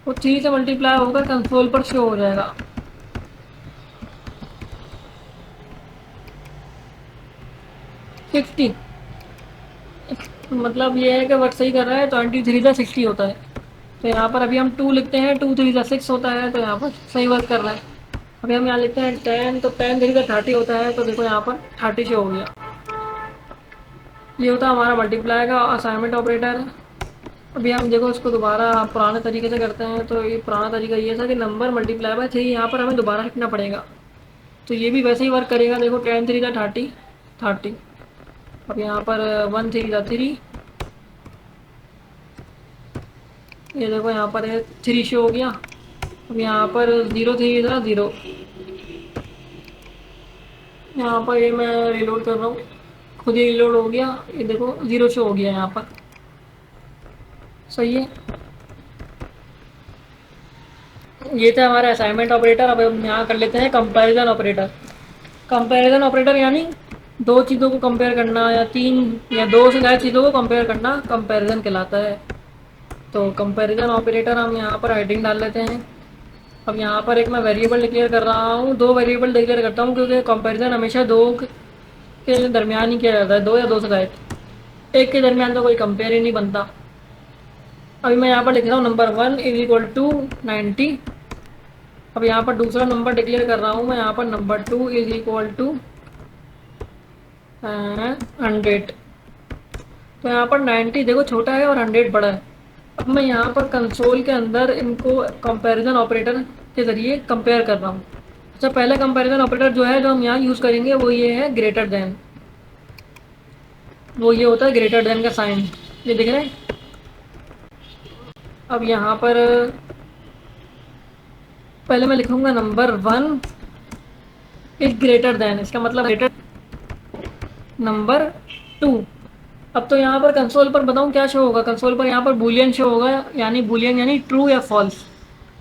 वो 3 से मल्टीप्लाई होकर कंसोल पर शो हो जाएगा। सिक्सटी, मतलब ये है कि वर्क सही कर रहा है। 23 का 60 होता है। तो यहाँ पर अभी हम 2 लिखते हैं, 2 3 का 6 होता है, तो यहाँ पर सही वर्क कर रहा है। अभी हम यहाँ लिखते हैं 10, तो 10 3 का 30 होता है, तो देखो यहाँ पर 30 शो हो गया। ये होता है हमारा मल्टीप्लाई का असाइनमेंट ऑपरेटर। अभी हम देखो इसको दोबारा पुराने तरीके से करते हैं। तो ये पुराना तरीका ये था कि नंबर मल्टीप्लाई बाय 3, यहाँ पर हमें दोबारा लिखना पड़ेगा। तो ये भी वैसे ही वर्क करेगा। देखो 10 3 का 30 30। अब यहाँ पर 1 3 का 3, ये देखो यहाँ पर है 3 शो हो गया। अब यहाँ पर 0 3 था 0। यहाँ पर ये मैं रिलोड कर रहा हूँ, खुद ही रिलोड हो गया। ये देखो 0 शो हो गया यहाँ पर। सही है, ये था हमारा असाइनमेंट ऑपरेटर। अब हम यहाँ कर लेते हैं कंपैरिजन ऑपरेटर। कंपैरिजन ऑपरेटर यानी दो चीज़ों को कंपेयर करना, या 3 या 2 से ज़्यादा चीज़ों को कंपेयर करना कंपैरिजन कहलाता है। तो कंपैरिजन ऑपरेटर हम यहाँ पर हेडिंग डाल लेते हैं। अब यहाँ पर एक मैं वेरिएबल डिक्लेयर कर रहा हूँ, 2 वेरिएबल डिक्लेयर करता हूँ, क्योंकि कंपैरिजन हमेशा 2 के दरमियान ही किया जाता है, 2 या 2 से ज़्यादा। एक के दरमियान तो कोई कंपेयर ही नहीं बनता। अभी मैं यहाँ पर लिख रहा हूँ नंबर 1 इज इक्वल टू 90। अब यहाँ पर दूसरा नंबर डिक्लेयर कर रहा हूँ मैं, यहाँ पर नंबर 2 इज इक्वल टू 100। तो यहाँ पर 90 देखो छोटा है और 100 बड़ा है। अब मैं यहाँ पर कंसोल के अंदर इनको कंपैरिजन ऑपरेटर के ज़रिए कंपेयर कर रहा हूँ। अच्छा, पहला कंपैरिजन ऑपरेटर जो है जो हम यहाँ यूज़ करेंगे वो ये है ग्रेटर देन। वो ये होता है ग्रेटर देन का साइन, ये दिख रहा है। अब यहाँ पर पहले मैं लिखूँगा नंबर 1 इज ग्रेटर देन, इसका मतलब ग्रेटर नंबर 2। अब तो यहाँ पर कंसोल पर बताऊँ क्या शो होगा, कंसोल पर यहाँ पर बूलियन शो होगा, यानी बूलियन यानी ट्रू या फॉल्स।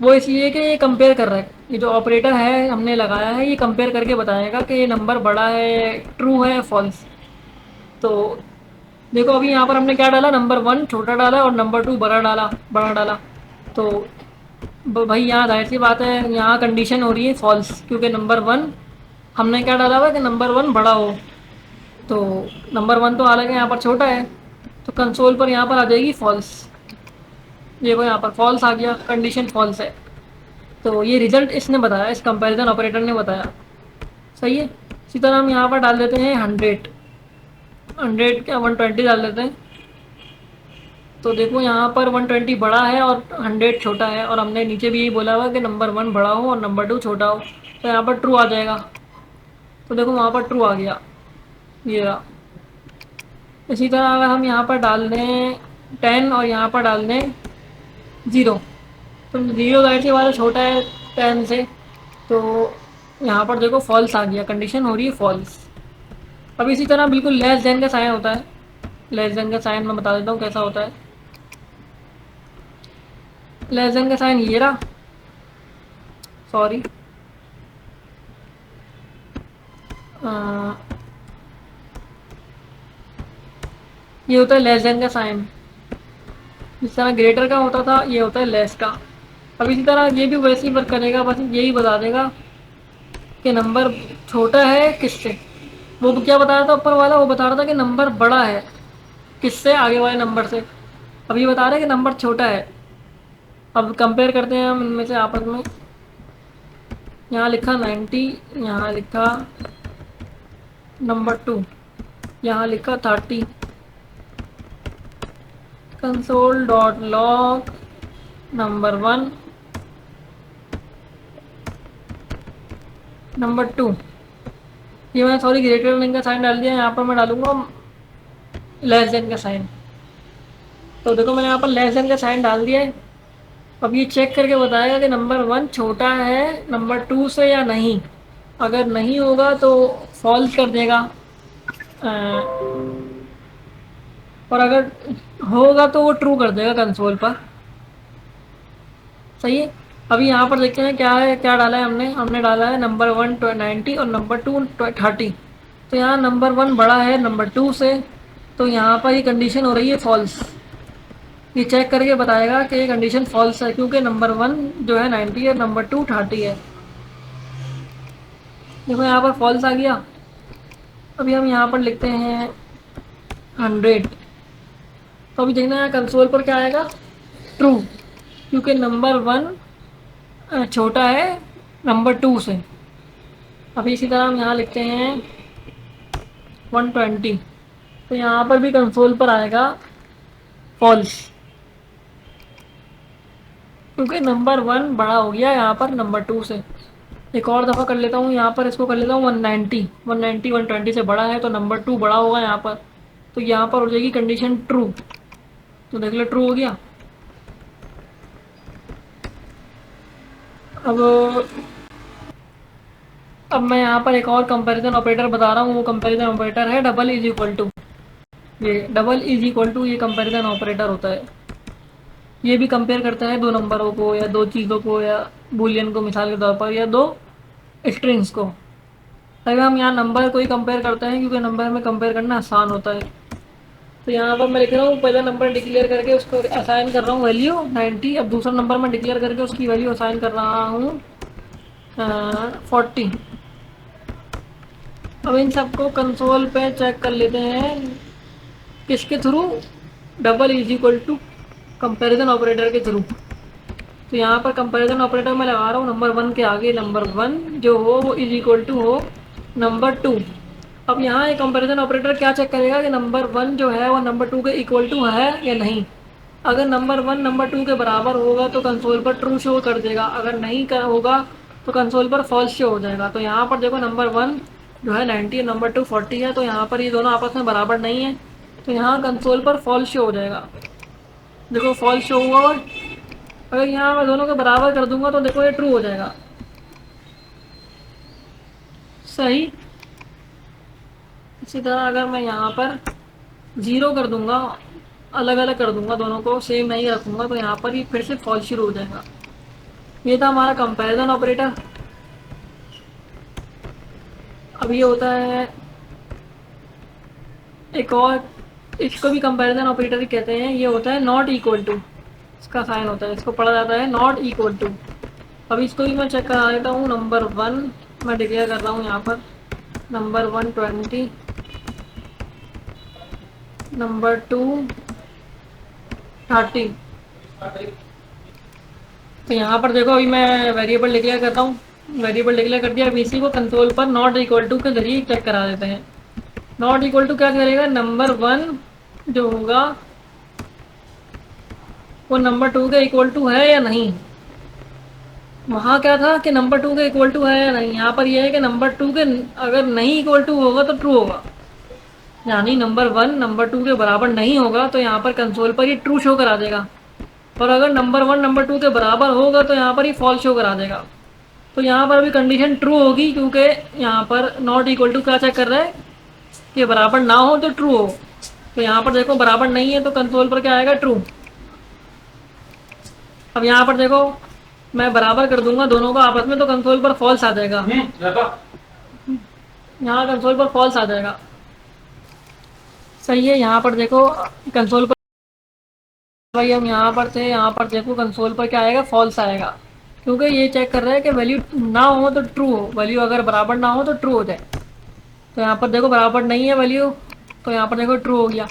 वो इसलिए कि ये कंपेयर कर रहा है, ये जो ऑपरेटर है हमने लगाया है ये कंपेयर करके बताएगा कि ये नंबर बड़ा है, ट्रू है, फॉल्स। तो देखो अभी यहाँ पर हमने क्या डाला, नंबर 1 छोटा डाला और नंबर 2 बड़ा डाला। तो भाई यहाँ जाहिर सी बात है, यहाँ कंडीशन हो रही है फॉल्स, क्योंकि नंबर 1 हमने क्या डाला हुआ कि नंबर 1 बड़ा हो। तो नंबर 1 तो हालांकि यहाँ पर छोटा है, तो कंसोल पर यहाँ पर आ जाएगी फॉल्स। देखो यहाँ पर फॉल्स आ गया, कंडीशन फॉल्स है। तो ये रिजल्ट इसने बताया, इस कंपैरिजन ऑपरेटर ने बताया। सही है। इसी तरह हम यहाँ पर डाल देते हैं 100 क्या 120 डाल देते हैं। तो देखो यहाँ पर 120 बड़ा है और 100 छोटा है, और हमने नीचे भी यही बोला हुआ कि नंबर 1 बड़ा हो और नंबर 2 छोटा हो। तो यहाँ पर ट्रू आ जाएगा। तो देखो वहाँ पर ट्रू आ गया, ये रहा। इसी तरह अगर हम यहाँ पर डाल दें 10 और यहाँ पर डाल दें 0, तो 0 जाहिर सी बात है छोटा है 10 से, तो यहाँ पर देखो फॉल्स आ गया, कंडीशन हो रही है फॉल्स। अब इसी तरह बिल्कुल लेस देन का साइन होता है। लेस देन का साइन मैं बता देता हूँ कैसा होता है। लेस देन का साइन ये रहा, सॉरी ये होता है लेस देन का साइन। जिस तरह ग्रेटर का होता था ये होता है लेस का। अब इसी तरह ये भी वैसे ही वर्क करेगा, बस यही बता देगा कि नंबर छोटा है किससे। वो क्या बता रहा था ऊपर वाला, वो बता रहा था कि नंबर बड़ा है किससे, आगे वाले नंबर से। अब ये बता रहे हैं कि नंबर छोटा है। अब कंपेयर करते हैं हम इनमें से आपस में। यहाँ लिखा 90, यहाँ लिखा नंबर 2, यहाँ लिखा 30। Console dot log number 1 number 2। ये मैंने सॉरी ग्रेटर देन का साइन डाल दिया, यहाँ पर मैं डालूंगा लेस देन का साइन। तो देखो मैंने यहाँ पर लेस देन का साइन डाल दिया है। अब ये चेक करके बताएगा कि नंबर 1 छोटा है नंबर 2 से या नहीं। अगर नहीं होगा तो फॉल्स कर देगा, और अगर होगा तो वो ट्रू कर देगा कंसोल पर। सही है। अभी यहाँ पर देखते हैं क्या है, क्या डाला है हमने डाला है नंबर 1 90 और नंबर 2 30। तो यहाँ नंबर 1 बड़ा है नंबर 2 से, तो यहाँ पर ये कंडीशन हो रही है फॉल्स। ये चेक करके बताएगा कि ये कंडीशन फॉल्स है, क्योंकि नंबर 1 जो है 90 है, नंबर 2 30 है। देखो यहाँ पर फॉल्स आ गया। अभी हम यहाँ पर लिखते हैं 100। तो अभी देखना है कंसोल पर क्या आएगा, ट्रू, क्योंकि नंबर 1 छोटा है नंबर 2 से। अभी इसी तरह हम यहाँ लिखते हैं 120, तो यहाँ पर भी कंसोल पर आएगा फॉल्स, क्योंकि नंबर 1 बड़ा हो गया यहाँ पर नंबर 2 से। एक और दफ़ा कर लेता हूँ, यहाँ पर इसको कर लेता हूँ 190। 120 से बड़ा है तो नंबर 2 बड़ा होगा यहाँ पर, तो यहाँ पर हो जाएगी कंडीशन ट्रू। तो देख लो ट्रू हो गया। अब मैं यहाँ पर एक और कंपैरिजन ऑपरेटर बता रहा हूँ। वो कंपैरिजन ऑपरेटर है डबल इज इक्वल टू। ये डबल इज इक्वल टू ये कंपैरिजन ऑपरेटर होता है। ये भी कंपेयर करता है दो नंबरों को या दो चीज़ों को या बूलियन को, मिसाल के तौर पर, या दो स्ट्रिंग्स को। अगर हम यहाँ नंबर को ही कंपेयर करते हैं, क्योंकि नंबर में कंपेयर करना आसान होता है। तो यहाँ पर मैं लिख रहा हूँ पहला नंबर डिक्लेयर करके उसको असाइन कर रहा हूँ वैल्यू 90। अब दूसरा नंबर मैं डिक्लेयर करके उसकी वैल्यू असाइन कर रहा हूँ 40। अब इन सबको कंसोल पे चेक कर लेते हैं किसके थ्रू, double is equal to comparison operator के थ्रू। तो यहाँ पर कंपेरिजन ऑपरेटर मैं लगा रहा हूँ नंबर 1 के आगे नंबर 1 जो हो वो इज इक्वल टू हो नंबर 2। अब यहाँ एक कंपेरिजन ऑपरेटर क्या चेक करेगा कि नंबर 1 जो है वो नंबर 2 के इक्वल टू है या नहीं। अगर नंबर 1 नंबर 2 के बराबर होगा तो कंसोल पर ट्रू शो कर देगा, अगर नहीं होगा तो कंसोल पर फॉल्स शो हो जाएगा। तो यहाँ पर देखो नंबर 1 जो है 90 है, नंबर 2 40 है, तो यहाँ पर ये दोनों आपस में बराबर नहीं है, तो यहाँ कंसोल पर फॉल्स शो हो जाएगा। देखो फॉल्स शो हुआ। और अगर यहाँ मैं दोनों के बराबर कर दूंगा तो देखो ये ट्रू हो जाएगा। सही। इसी तरह अगर मैं यहाँ पर 0 कर दूंगा, अलग अलग कर दूंगा, दोनों को सेम नहीं रखूंगा, तो यहाँ पर ये फिर से फॉल्स शुरू हो जाएगा। ये था हमारा कंपैरिजन ऑपरेटर। अब ये होता है एक और, इसको भी कंपैरिजन ऑपरेटर ही कहते हैं। ये होता है नॉट इक्वल टू, इसका साइन होता है, इसको पढ़ा जाता है नॉट इक्वल टू। अब इसको भी मैं चेक करा देता हूँ। नंबर 1 मैं डिक्लेयर कर रहा हूँ यहाँ पर नंबर 120, नंबर 2 30। तो यहाँ पर देखो अभी मैं वेरिएबल डिक्लेयर करता हूँ, वेरिएबल डिक्लेयर कर दिया। अब इसी को कंसोल पर नॉट इक्वल टू के जरिए चेक करा देते हैं। नॉट इक्वल टू क्या करेगा, नंबर 1 जो होगा वो नंबर 2 के इक्वल टू है या नहीं। वहाँ क्या था कि नंबर 2 के इक्वल टू है या नहीं, यहाँ पर यह है कि नंबर 2 के अगर नहीं इक्वल टू होगा तो ट्रू होगा, यानी नंबर 1 नंबर 2 के बराबर नहीं होगा तो यहाँ पर कंसोल पर ये ट्रू शो करा देगा। और अगर नंबर 1 नंबर 2 के बराबर होगा तो यहाँ पर ही फॉल्स शो करा देगा। तो यहाँ पर अभी कंडीशन ट्रू होगी, क्योंकि यहाँ पर नॉट इक्वल टू क्या चेक कर रहा है कि बराबर ना हो तो ट्रू हो। तो यहाँ पर देखो बराबर नहीं है तो कंसोल पर क्या आएगा, ट्रू। अब यहाँ पर देखो मैं बराबर कर दूंगा दोनों को आपस में, तो कंसोल पर फॉल्स आ जाएगा। यहाँ कंसोल पर फॉल्स आ जाएगा। सही है। यहाँ पर देखो कंसोल पर भाई हम यहाँ पर थे, यहाँ पर देखो कंसोल पर क्या आएगा, फॉल्स आएगा, क्योंकि ये चेक कर रहा है कि वैल्यू ना हो तो ट्रू हो, वैल्यू अगर बराबर ना हो तो ट्रू हो जाए। तो यहाँ पर देखो बराबर नहीं है वैल्यू, तो यहाँ पर देखो ट्रू हो गया।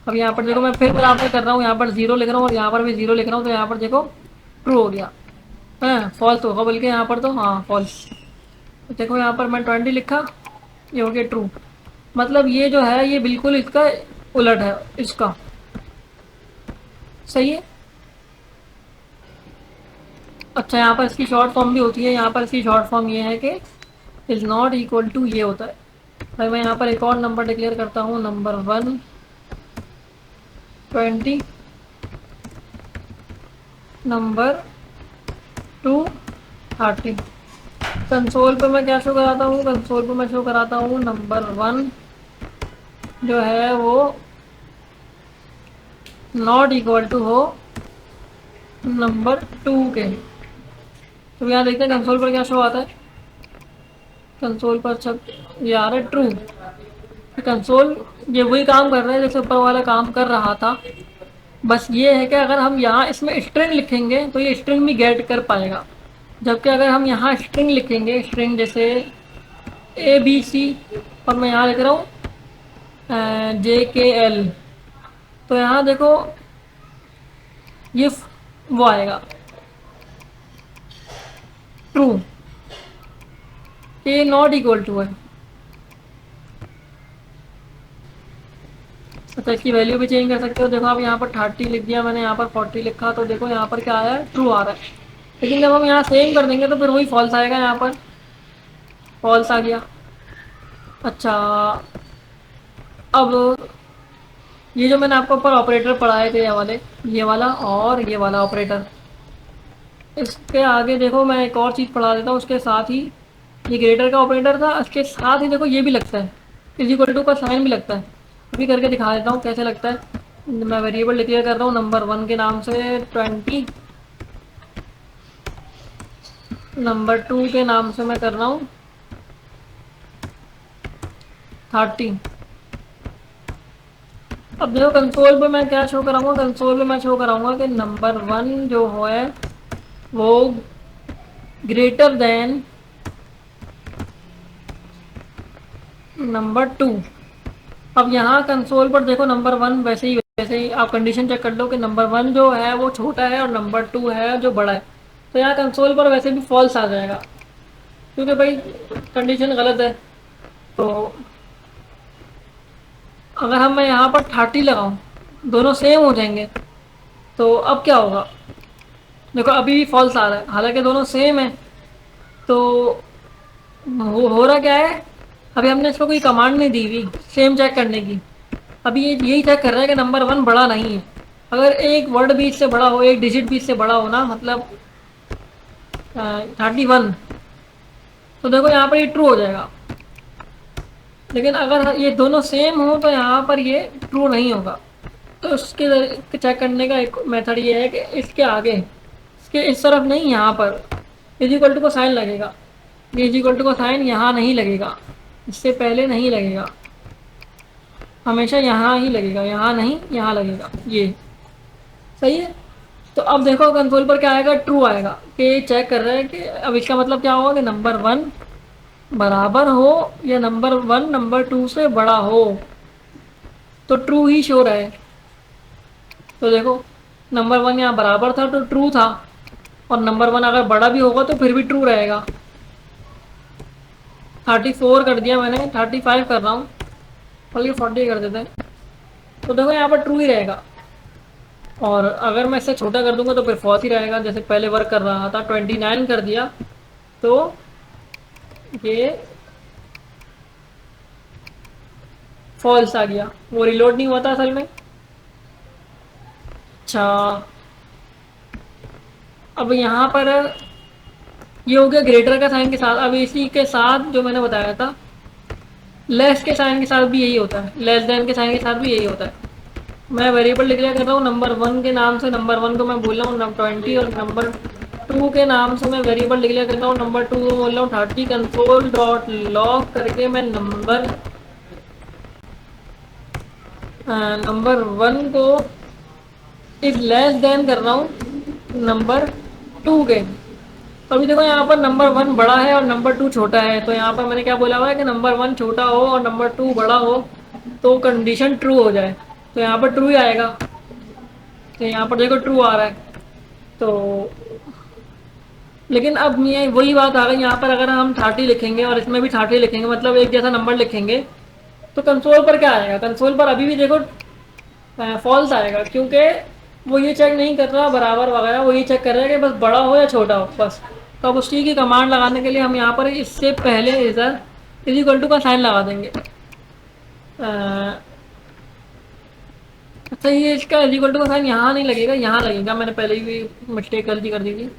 अब यहाँ पर देखो मैं फिर बराबर कर रहा हूँ, यहाँ पर जीरो लिख रहा हूँ और यहाँ पर भी जीरो लिख रहा हूँ, तो यहाँ पर देखो ट्रू हो गया है, फॉल्स होगा बल्कि यहाँ पर, तो हाँ फॉल्स। तो देखो यहाँ पर मैं 20 लिखा, ये हो गया ट्रू। मतलब ये जो है ये बिल्कुल इसका उलट है इसका, सही है। अच्छा यहाँ पर इसकी शॉर्ट फॉर्म भी होती है, यहाँ पर इसकी शॉर्ट फॉर्म ये है कि इज़ नॉट इक्वल टू ये होता है। भाई मैं यहाँ पर एक और नंबर डिक्लेयर करता हूँ, नंबर 1 20, नंबर 2 30। कंसोल पे मैं क्या शो कराता हूँ, कंसोल पे मैं शो कराता हूँ नंबर 1 जो है वो नॉट इक्वल टू हो नंबर 2 के। तो यहाँ देखते हैं कंसोल पर क्या शो आता है, कंसोल पर सब ये आ रहा है ट्रू। कंसोल ये वही काम कर रहा है जैसे ऊपर वाला काम कर रहा था, बस ये है कि अगर हम यहाँ इसमें स्ट्रिंग लिखेंगे तो ये स्ट्रिंग भी गेट कर पाएगा, जबकि अगर हम यहाँ स्ट्रिंग लिखेंगे, स्ट्रिंग जैसे ABC और मैं यहाँ लिख रहा हूँ JKL, तो यहाँ देखो ये वो आएगा ट्रू, ये नॉट इक्वल टू है। अच्छा इसकी वैल्यू भी चेंज कर सकते हो, देखो आप यहाँ पर 30 लिख दिया मैंने, यहाँ पर 40 लिखा, तो देखो यहाँ पर क्या आया है, ट्रू आ रहा है। लेकिन जब हम यहाँ सेम कर देंगे तो फिर वही फॉल्स आएगा, यहाँ पर फॉल्स आ गया। अच्छा अब ये जो मैंने आपको ऊपर ऑपरेटर पढ़ाए थे, ये वाला और ये वाला ऑपरेटर, इसके आगे देखो मैं एक और चीज़ पढ़ा देता हूँ उसके साथ ही। ये ग्रेटर का ऑपरेटर था, इसके साथ ही देखो ये भी लगता है, इज इक्वल टू का साइन भी लगता है। अभी करके दिखा देता हूँ कैसे लगता है। मैं वेरिएबल डिक्लेयर कर रहा हूँ नंबर 1 के नाम से 20, नंबर 2 के नाम से मैं कर रहा हूँ 30। अब देखो कंसोल पे मैं क्या शो कराऊंगा, कंसोल पे मैं शो कराऊंगा कि नंबर 1 जो है वो ग्रेटर देन नंबर 2। अब यहाँ कंसोल पर देखो नंबर 1 वैसे ही आप कंडीशन चेक कर लो कि नंबर 1 जो है वो छोटा है और नंबर 2 है जो बड़ा है, तो यहाँ कंसोल पर वैसे भी फॉल्स आ जाएगा, क्योंकि भाई कंडीशन गलत है। तो अगर हम मैं यहाँ पर 30 लगाऊं, दोनों सेम हो जाएंगे, तो अब क्या होगा, देखो अभी भी फॉल्स आ रहा है हालांकि दोनों सेम है। तो वो हो रहा क्या है, अभी हमने इसको कोई कमांड नहीं दी हुई सेम चेक करने की, अभी ये यही चेक कर रहा है कि नंबर 1 बड़ा नहीं है। अगर एक वर्ड भी इससे बड़ा हो, एक डिजिट भी इससे बड़ा हो ना, मतलब 31, तो देखो यहाँ पर ये ट्रू हो जाएगा। लेकिन अगर ये दोनों सेम हो तो यहाँ पर ये ट्रू नहीं होगा। तो उसके चेक करने का एक मेथड ये है कि इसके आगे, इसके इस तरफ नहीं, यहाँ पर इज इक्वल टू का साइन लगेगा, ये इज इक्वल टू का साइन यहाँ नहीं लगेगा, इससे पहले नहीं लगेगा, हमेशा यहाँ ही लगेगा, यहाँ नहीं यहाँ लगेगा, ये सही है। तो अब देखो कंसोल पर क्या आएगा, ट्रू आएगा, कि चेक कर रहा है कि अब इसका मतलब क्या होगा कि नंबर 1 बराबर हो या नंबर 1 नंबर 2 से बड़ा हो, तो ट्रू ही शो रहे। तो देखो नंबर 1 यहाँ बराबर था तो ट्रू था, और नंबर 1 अगर बड़ा भी होगा तो फिर भी ट्रू रहेगा। 34 कर दिया मैंने, 35 कर रहा हूँ, बल्कि 40 कर देते हैं, तो देखो यहाँ पर ट्रू ही रहेगा। और अगर मैं इससे छोटा कर दूंगा तो फिर फॉल्स ही रहेगा, जैसे पहले वर्क कर रहा था। 29 कर दिया तो ये फॉल्स आ गया, वो रिलोड नहीं हुआ था असल में। अच्छा अब यहाँ पर ये हो गया ग्रेटर का साइन के साथ। अब इसी के साथ जो मैंने बताया था लेस के साइन के साथ भी यही होता है, लेस देन के साइन के साथ भी यही होता है। मैं वेरिएबल डिक्लेयर कर रहा हूँ नंबर 1 के नाम से, नंबर 1 को मैं बोल रहा हूँ 20, और नंबर 2 के नाम से मैं वेरिएबल डिक्लेयर कर रहा हूँ नंबर 2 को बोल रहा हूँ 30। कंसोल डॉट लॉग करके मैं नंबर 1 को इज लेस देन कर रहा हूँ नंबर 2 के। तो अभी देखो यहाँ पर नंबर 1 बड़ा है और नंबर 2 छोटा है, तो यहाँ पर मैंने क्या बोला हुआ है कि नंबर 1 छोटा हो और नंबर 2 बड़ा हो तो कंडीशन ट्रू हो जाए, तो यहाँ पर ट्रू ही आएगा। तो यहाँ पर देखो ट्रू आ रहा है। तो लेकिन अब ये वही बात आ गई, यहाँ पर अगर हम 30 लिखेंगे और इसमें भी 30 लिखेंगे, मतलब एक जैसा नंबर लिखेंगे, तो कंसोल पर क्या आएगा? कंसोल पर अभी भी देखो फॉल्स आएगा, क्योंकि वो ये चेक नहीं कर रहा बराबर वगैरह, वो ये चेक कर रहा है कि बस बड़ा हो या छोटा हो बस। तो अब उसी की कमांड लगाने के लिए हम यहाँ पर इससे पहले इज इक्वल टू का साइन लगा देंगे। अच्छा, ये इसका इज इक्वल टू का साइन यहाँ नहीं लगेगा, यहाँ लगेगा। मैंने पहले ही मिस्टेक गलती कर दी थी,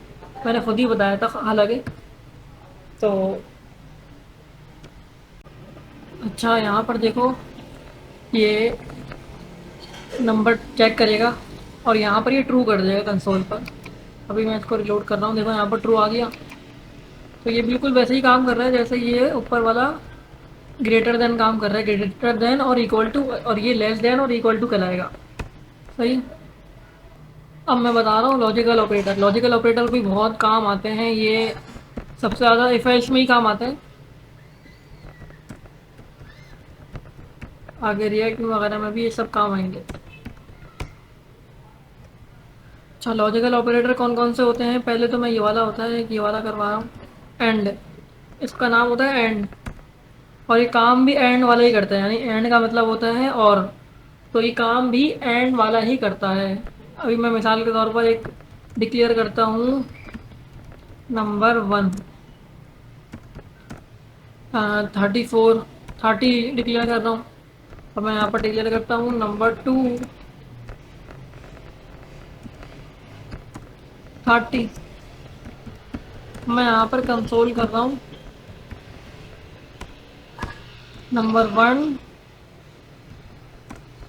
मैंने खुद ही बताया था हालांकि। तो अच्छा, यहाँ पर देखो ये नंबर चेक करेगा और यहाँ पर ये ट्रू कर देगा कंसोल पर। अभी मैं इसको रिलोड कर रहा हूँ, देखो यहाँ पर ट्रू आ गया। तो ये बिल्कुल वैसे ही काम कर रहा है जैसे ये ऊपर वाला ग्रेटर देन काम कर रहा है, ग्रेटर देन और इक्वल टू, और ये लेस देन और इक्वल टू कहलाएगा। सही। अब मैं बता रहा हूँ लॉजिकल ऑपरेटर। लॉजिकल ऑपरेटर भी बहुत काम आते हैं, ये सबसे ज़्यादा इफ एल्स में ही काम आते हैं, आगे रिएक्ट वगैरह में भी ये सब काम आएंगे। अच्छा, लॉजिकल ऑपरेटर कौन कौन से होते हैं? पहले तो मैं ये वाला होता है, ये वाला करवा रहा हूँ, एंड। इसका नाम होता है एंड, और ये काम भी एंड वाला ही करता है, यानी एंड का मतलब होता है और, तो ये काम भी एंड वाला ही करता है। अभी मैं मिसाल के तौर पर एक डिक्लेयर करता हूँ नंबर 1 34 30 डिक्लेयर कर रहा हूँ। अब मैं यहाँ पर डिक्लेयर करता हूँ नंबर 2 30। मैं यहाँ पर कंसोल कर रहा हूँ नंबर 1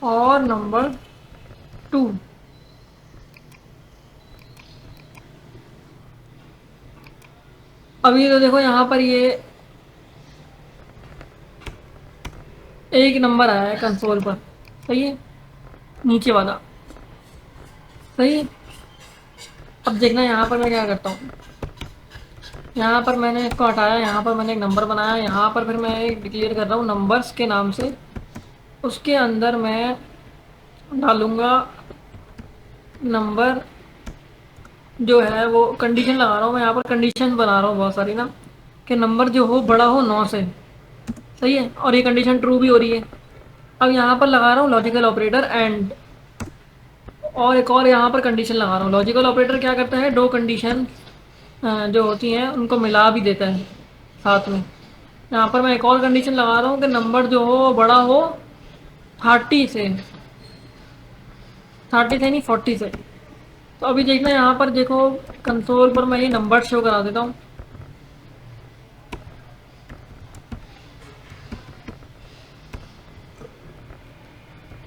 और नंबर 2। अभी तो देखो यहाँ पर ये एक नंबर आया है कंसोल पर, सही है, नीचे वाला। सही है। अब देखना यहाँ पर मैं क्या करता हूँ, यहाँ पर मैंने इसको हटाया, यहाँ पर मैंने एक नंबर बनाया, यहाँ पर फिर मैं एक डिक्लेयर कर रहा हूँ नंबर्स के नाम से। उसके अंदर मैं डालूँगा नंबर जो है वो, कंडीशन लगा रहा हूँ मैं यहाँ पर, कंडीशन बना रहा हूँ बहुत सारी ना, कि नंबर जो हो बड़ा हो 9 से। सही है, और ये कंडीशन ट्रू भी हो रही है। अब यहाँ पर लगा रहा हूँ लॉजिकल ऑपरेटर एंड, और एक और यहाँ पर कंडीशन लगा रहा हूँ। लॉजिकल ऑपरेटर क्या करता है, दो कंडीशन जो होती हैं उनको मिला भी देता है साथ में। यहाँ पर मैं एक और कंडीशन लगा रहा हूँ कि नंबर जो हो बड़ा हो 30 से, 30 से नहीं 40 से। तो अभी देखना यहाँ पर देखो कंसोल पर मैं ये नंबर शो करा देता हूँ।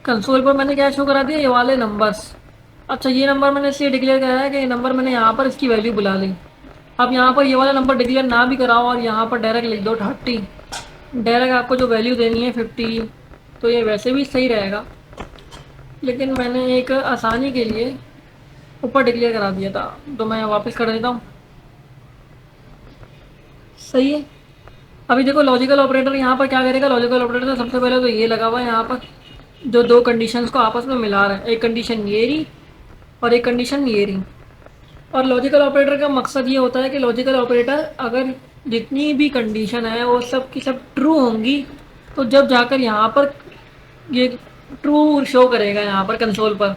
कंसोल पर मैंने क्या शो करा दिया, ये वाले नंबर्स। अच्छा, ये नंबर मैंने इसलिए डिक्लेयर करा है कि ये नंबर मैंने यहाँ पर इसकी वैल्यू बुला ली। अब यहाँ पर ये वाला नंबर डिक्लेयर ना भी कराओ और यहाँ पर डायरेक्ट लिख दो 30, डायरेक्ट आपको जो वैल्यू देनी है 50, तो ये वैसे भी सही रहेगा। लेकिन मैंने एक आसानी के लिए ऊपर डिक्लेयर करा दिया था, तो मैं वापस कर देता हूँ। सही है। अभी देखो लॉजिकल ऑपरेटर यहाँ पर क्या करेगा, लॉजिकल ऑपरेटर सबसे पहले तो ये लगा हुआ है यहाँ पर, जो दो कंडीशंस को आपस में मिला रहा है, एक कंडीशन ये रही और एक कंडीशन ये रही। और लॉजिकल ऑपरेटर का मकसद ये होता है कि लॉजिकल ऑपरेटर अगर जितनी भी कंडीशन है वो सब की सब ट्रू होंगी, तो जब जाकर यहाँ पर ये ट्रू शो करेगा यहाँ पर कंसोल पर।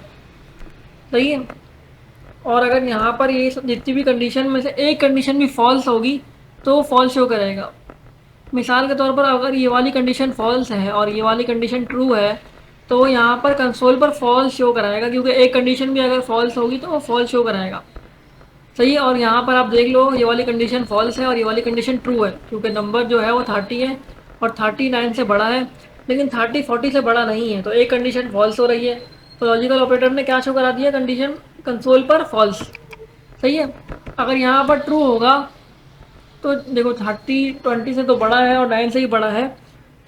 सही है। और अगर यहाँ पर ये जितनी भी कंडीशन में से एक कंडीशन भी फॉल्स होगी तो फॉल्स शो करेगा। मिसाल के तौर पर अगर ये वाली कंडीशन फॉल्स है और ये वाली कंडीशन ट्रू है, तो यहाँ पर कंसोल पर फॉल्स शो कराएगा, क्योंकि एक कंडीशन भी अगर फॉल्स होगी तो वो फॉल्स शो कराएगा। सही है। और यहाँ पर आप देख लो ये वाली कंडीशन फॉल्स है और ये वाली कंडीशन ट्रू है, क्योंकि नंबर जो है वो 30 है और 39 से बड़ा है, लेकिन 30 40 से बड़ा नहीं है, तो एक कंडीशन फॉल्स हो रही है। तो लॉजिकल ऑपरेटर ने क्या शो करा दिया, कंडीशन कंसोल पर फॉल्स। सही है। अगर यहाँ पर ट्रू होगा तो देखो 30 20 से तो बड़ा है और 9 से ही बड़ा है,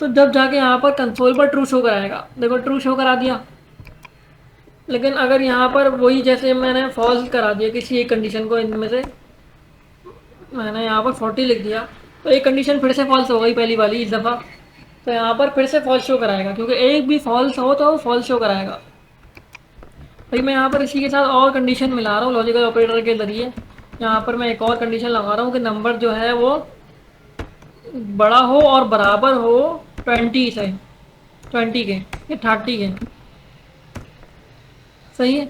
तो जब जाके यहाँ पर कंसोल पर ट्रू शो कराएगा। देखो ट्रू शो करा दिया। लेकिन अगर यहाँ पर वही जैसे मैंने फॉल्स करा दिया किसी एक कंडीशन को, इनमें से मैंने यहाँ पर 40 लिख दिया, तो एक कंडीशन फिर से फॉल्स हो गई पहली वाली इस दफ़ा, तो यहाँ पर फिर से फॉल्स शो कराएगा, क्योंकि एक भी फॉल्स हो तो फॉल्स शो कराएगा। भाई मैं यहाँ पर इसी के साथ और कंडीशन मिला रहा हूँ लॉजिकल ऑपरेटर के ज़रिए। यहाँ पर मैं एक और कंडीशन लगा रहा हूँ कि नंबर जो है वो बड़ा हो और बराबर हो 20 से, 20 के या 30 के। सही है।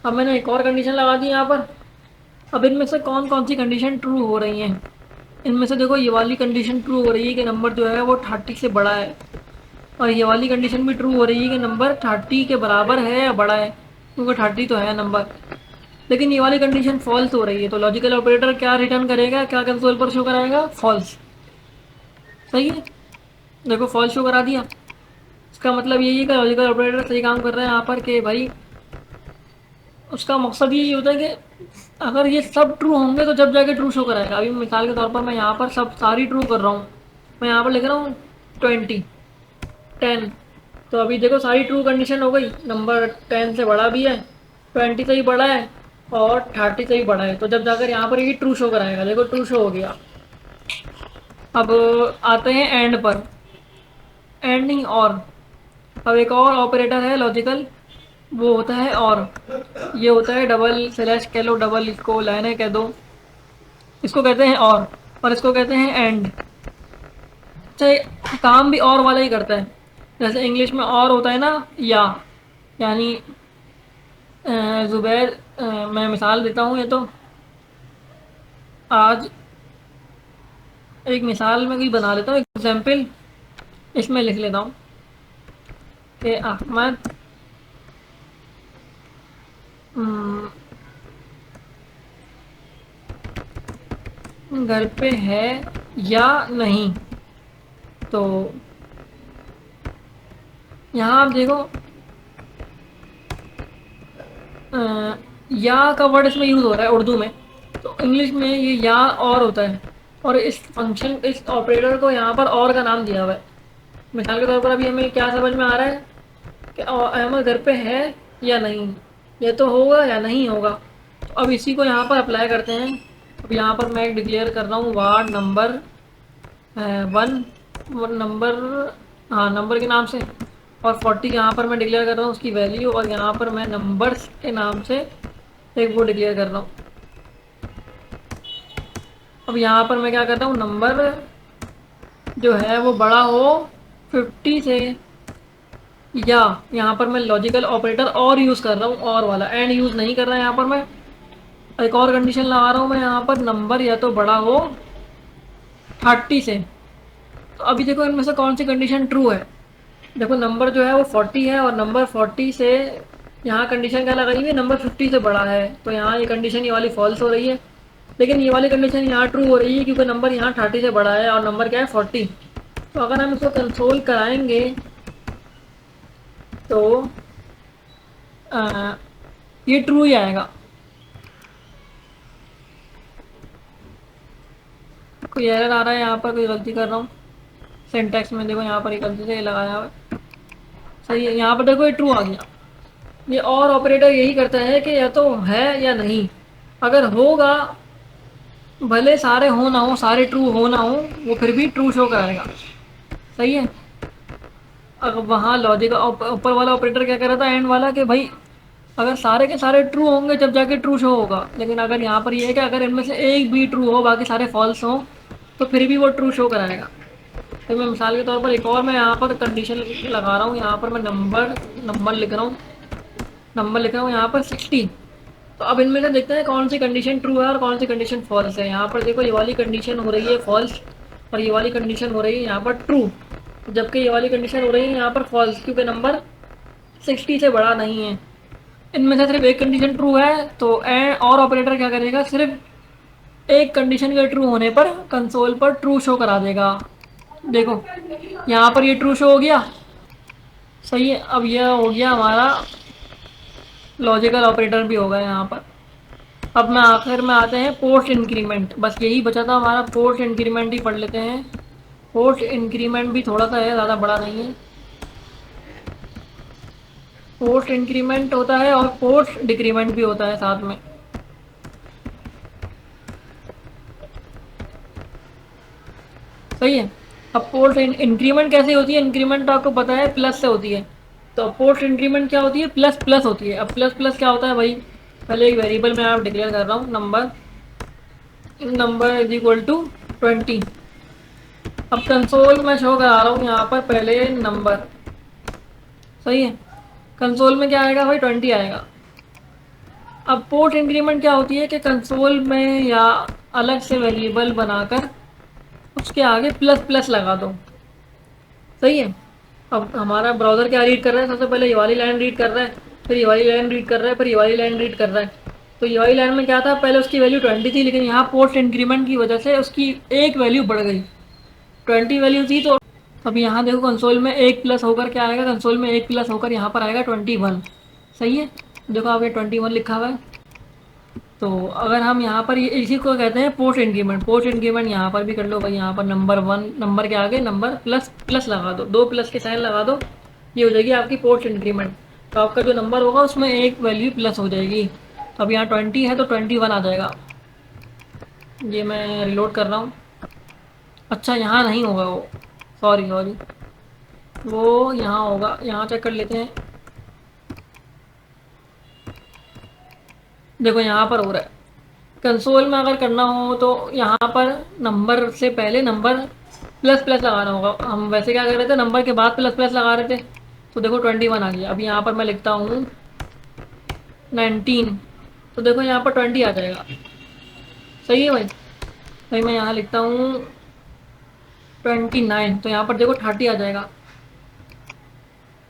अब मैंने एक और कंडीशन लगा दी यहाँ पर। अब इनमें से कौन कौन सी कंडीशन ट्रू हो रही हैं? इनमें से देखो, ये वाली कंडीशन ट्रू हो रही है कि नंबर जो है वो 30 से बड़ा है, और ये वाली कंडीशन भी ट्रू हो रही है कि नंबर 30 के बराबर है या बड़ा है, क्योंकि 30 तो है नंबर। लेकिन ये वाली कंडीशन फॉल्स हो रही है, तो लॉजिकल ऑपरेटर क्या रिटर्न करेगा, क्या कंसोल पर शो कराएगा? फॉल्स। सही है। देखो फॉल्स शो करा दिया। इसका मतलब यही है कि लॉजिकल ऑपरेटर सही काम कर रहे हैं यहाँ पर, कि भाई उसका मकसद यही होता है कि अगर ये सब ट्रू होंगे तो जब जाके ट्रू शो कराएगा। अभी मिसाल के तौर पर मैं यहाँ पर सब सारी ट्रू कर रहा हूँ, मैं यहाँ पर लिख रहा हूँ 20, 10, तो अभी देखो सारी ट्रू कंडीशन हो गई, नंबर 10 से बड़ा भी है, 20 से ही बड़ा है, और 30 से ही बड़ा है, तो जब जाकर यहाँ पर ये ट्रू शो कराएगा। देखो ट्रू शो हो गया। अब आते हैं एंड पर, एंड नहीं और। अब एक और ऑपरेटर है लॉजिकल, वो होता है और। ये होता है डबल स्लैश कह लो, डबल इसको लाइनें कह दो, इसको कहते हैं और इसको कहते हैं एंड। चाहे काम भी और वाला ही करता है, जैसे इंग्लिश में और होता है ना, या, यानी ज़ुबैर, मैं मिसाल देता हूँ, ये तो आज एक मिसाल में कोई बना लेता हूँ, एग्जाम्पल इसमें लिख लेता हूँ कि अहमद घर पे है या नहीं। तो यहाँ आप देखो, या का वर्ड इसमें यूज़ हो रहा है उर्दू में, तो इंग्लिश में ये या और होता है, और इस फंक्शन, इस ऑपरेटर को यहाँ पर और का नाम दिया हुआ है। मिसाल के तौर पर अभी हमें क्या समझ में आ रहा है कि अहमद घर पे है या नहीं, ये तो होगा या नहीं होगा। तो अब इसी को यहाँ पर अप्लाई करते हैं। अब यहाँ पर मैं डिक्लेयर कर रहा हूँ वार्ड नंबर 1, नंबर, हाँ नंबर के नाम से, और 40 यहाँ पर मैं डिक्लेयर कर रहा हूँ उसकी वैल्यू, और यहाँ पर मैं नंबर्स के नाम से एक वो डिक्लेयर कर रहा हूँ। अब यहाँ पर मैं क्या कर रहा हूँ, नंबर जो है वो बड़ा हो 50 से, या यहाँ पर मैं लॉजिकल ऑपरेटर और यूज़ कर रहा हूँ, और वाला एंड यूज़ नहीं कर रहा है। यहाँ पर मैं एक और कंडीशन लगा रहा हूँ, मैं यहाँ पर नंबर या तो बड़ा हो 30 से। तो अभी देखो इनमें से कौन सी कंडीशन ट्रू है। देखो नंबर जो है वो 40 है, और नंबर 40 से यहाँ कंडीशन क्या लगाई हुई है, नंबर 50 से बड़ा है, तो यहाँ ये कंडीशन, ये वाली फॉल्स हो रही है। लेकिन ये वाली कंडीशन यहाँ ट्रू हो रही है, क्योंकि नंबर यहाँ 30 से बड़ा है और नंबर क्या है 40। तो अगर हम इसको कंसोल कराएंगे तो ये ट्रू ही आएगा। कोई एरर आ रहा है यहाँ पर, कोई गलती कर रहा हूँ सिंटैक्स में, देखो यहाँ पर एक गलती से ये लगाया हुआ है। सही है, यहाँ पर देखो ये ट्रू आ गया। ये और ऑपरेटर यही करता है कि या तो है या नहीं। अगर होगा, भले सारे हो ना हो, सारे ट्रू हो ना हो, वो फिर भी ट्रू शो कराएगा। सही है। अब वहाँ लॉजिक ऊपर वाला ऑपरेटर क्या कर रहा था, एंड वाला, कि भाई अगर सारे के सारे ट्रू होंगे जब जाके ट्रू शो होगा। लेकिन अगर यहाँ पर ये है कि अगर इनमें से एक भी ट्रू हो, बाकी सारे फॉल्स हो, तो फिर भी वो ट्रू शो कराएगा। तो मैं मिसाल के तौर पर एक और मैं यहाँ पर कंडीशन लगा रहा हूँ। यहाँ पर मैं नंबर लिख रहा हूँ, यहाँ पर 60। तो अब इनमें से देखते हैं कौन सी कंडीशन ट्रू है और कौन सी कंडीशन फॉल्स है। यहाँ पर देखो ये वाली कंडीशन हो रही है फॉल्स, और ये वाली कंडीशन हो रही है यहाँ पर ट्रू, जबकि ये वाली कंडीशन हो रही है यहाँ पर फॉल्स, क्योंकि नंबर 60 से बड़ा नहीं है। इनमें से सिर्फ एक कंडीशन ट्रू है, तो एंड और ऑपरेटर क्या करेगा, सिर्फ एक कंडीशन के ट्रू होने पर कंसोल पर ट्रू शो करा देगा। देखो यहाँ पर ये ट्रू शो हो गया। सही है। अब यह हो गया हमारा लॉजिकल ऑपरेटर भी होगा यहाँ पर। अब मैं आखिर में आते हैं पोस्ट इंक्रीमेंट। बस यही बचा था हमारा, पोस्ट इंक्रीमेंट ही पढ़ लेते हैं। पोस्ट इंक्रीमेंट भी थोड़ा सा है, ज़्यादा बड़ा नहीं है। पोस्ट इंक्रीमेंट होता है और पोस्ट डिक्रीमेंट भी होता है साथ में। सही है। अब पोस्ट इंक्रीमेंट कैसे होती है? इंक्रीमेंट तो आपको पता है प्लस से होती है, तो पोस्ट इंक्रीमेंट क्या होती है? प्लस प्लस होती है। अब प्लस प्लस क्या होता है भाई? पहले एक वेरिएबल में आप डिक्लेयर कर रहा हूँ, नंबर इज इक्वल टू 20। अब कंसोल में शो करा रहा हूँ यहाँ पर पहले नंबर। सही है। कंसोल में क्या आएगा भाई? 20 आएगा। अब पोस्ट इंक्रीमेंट क्या होती है कि कंसोल में या अलग से वेरिएबल बनाकर उसके आगे प्लस प्लस लगा दो। सही है। अब हमारा ब्राउज़र क्या रीड कर रहा है? सबसे पहले ये वाली लाइन रीड कर रहा है, फिर ये वाली लाइन रीड कर रहा है, फिर ये वाली लाइन रीड कर रहा है। तो ये वाली लाइन में क्या था? पहले उसकी वैल्यू 20 थी, लेकिन यहाँ पोस्ट इंक्रीमेंट की वजह से उसकी एक वैल्यू बढ़ गई। 20 वैल्यू थी, तो अब यहाँ देखो कंसोल में एक प्लस होकर क्या आएगा? कंसोल में एक प्लस होकर यहाँ पर आएगा 21। सही है। देखो आप ये 21 लिखा हुआ है। तो अगर हम यहाँ पर इसी को कहते हैं पोस्ट इंक्रीमेंट। पोस्ट इंक्रीमेंट यहाँ पर भी कर लो भाई। यहाँ पर नंबर 1, नंबर के आगे नंबर प्लस प्लस लगा दो, 2 प्लस के साइन लगा दो, ये हो जाएगी आपकी पोस्ट इंक्रीमेंट। तो आपका जो नंबर होगा उसमें एक वैल्यू प्लस हो जाएगी। तो अब यहाँ 20 है तो 21 आ जाएगा। ये मैं रिलोड कर रहा हूँ। अच्छा यहाँ नहीं होगा वो, सॉरी सॉरी, वो यहाँ होगा। यहाँ चेक कर लेते हैं। देखो यहाँ पर हो रहा है। कंसोल में अगर करना हो तो यहाँ पर नंबर से पहले नंबर प्लस प्लस लगाना होगा। हम वैसे क्या कर रहे थे? नंबर के बाद प्लस प्लस लगा रहे थे। तो देखो 21 आ गया। अब यहाँ पर मैं लिखता हूँ 19, तो देखो यहाँ पर 20 आ जाएगा। सही है भाई। भाई मैं यहाँ लिखता हूँ 29, तो यहाँ पर देखो 30 आ जाएगा।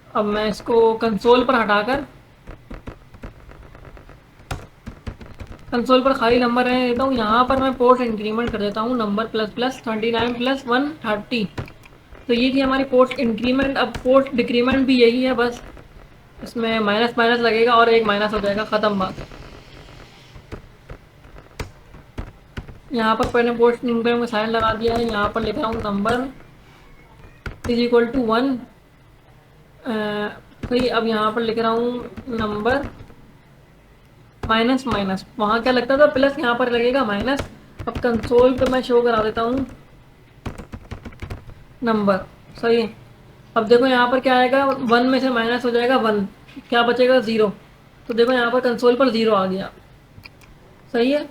अब मैं इसको कंसोल पर हटाकर कंसोल पर खाली नंबर रहने देता हूँ। यहाँ पर मैं पोस्ट इंक्रीमेंट कर देता हूँ, नंबर प्लस प्लस 29 प्लस 1 30। तो ये थी हमारी पोस्ट इंक्रीमेंट। अब पोस्ट डिक्रीमेंट भी यही है, बस इसमें माइनस माइनस लगेगा और एक माइनस हो जाएगा, ख़त्म बात। यहाँ पर मैंने पोस्ट इंक्रीमेंट में साइन लगा दिया है। यहाँ पर लिख रहा हूँ नंबर इज इक्वल टू 1। फिर अब यहाँ पर लिख रहा हूँ नंबर माइनस माइनस, वहाँ क्या लगता था? प्लस, यहाँ पर लगेगा माइनस। अब कंसोल पे मैं शो करा देता हूँ नंबर। सही है। अब देखो यहाँ पर क्या आएगा? 1 में से माइनस हो जाएगा 1, क्या बचेगा? 0। तो देखो यहाँ पर कंसोल पर 0 आ गया। सही है।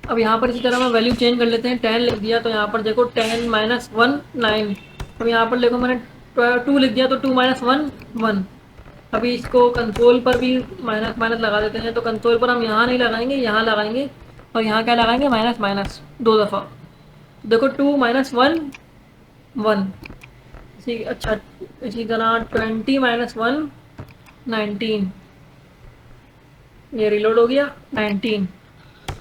अब यहाँ पर इसी तरह मैं वैल्यू चेंज कर लेते हैं। 10 लिख दिया तो यहाँ पर देखो 10 माइनस 1 9। अब यहाँ पर देखो मैंने 2 लिख दिया तो 2 माइनस 1 1। अभी इसको कंसोल पर भी माइनस माइनस लगा देते हैं। तो कंसोल पर हम यहाँ नहीं लगाएंगे, यहाँ लगाएंगे। और यहाँ क्या लगाएंगे? माइनस माइनस 2 दफ़ा। देखो 2 माइनस 1 1। अच्छा, इसी तरह 20 माइनस 1 19। ये रिलोड हो गया 19।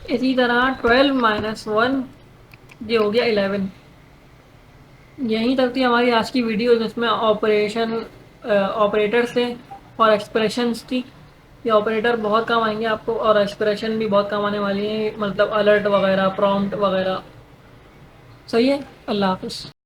इसी तरह 12 माइनस 1, ये हो गया 11। यहीं तक थी हमारी आज की वीडियो, जिसमें ऑपरेटर से और एक्सप्रेशंस थी। ये ऑपरेटर बहुत काम आएंगे आपको, और एक्सप्रेशन भी बहुत काम आने वाली है, मतलब अलर्ट वगैरह, प्रॉम्प्ट वगैरह। सही है। अल्लाह हाफ़िज़।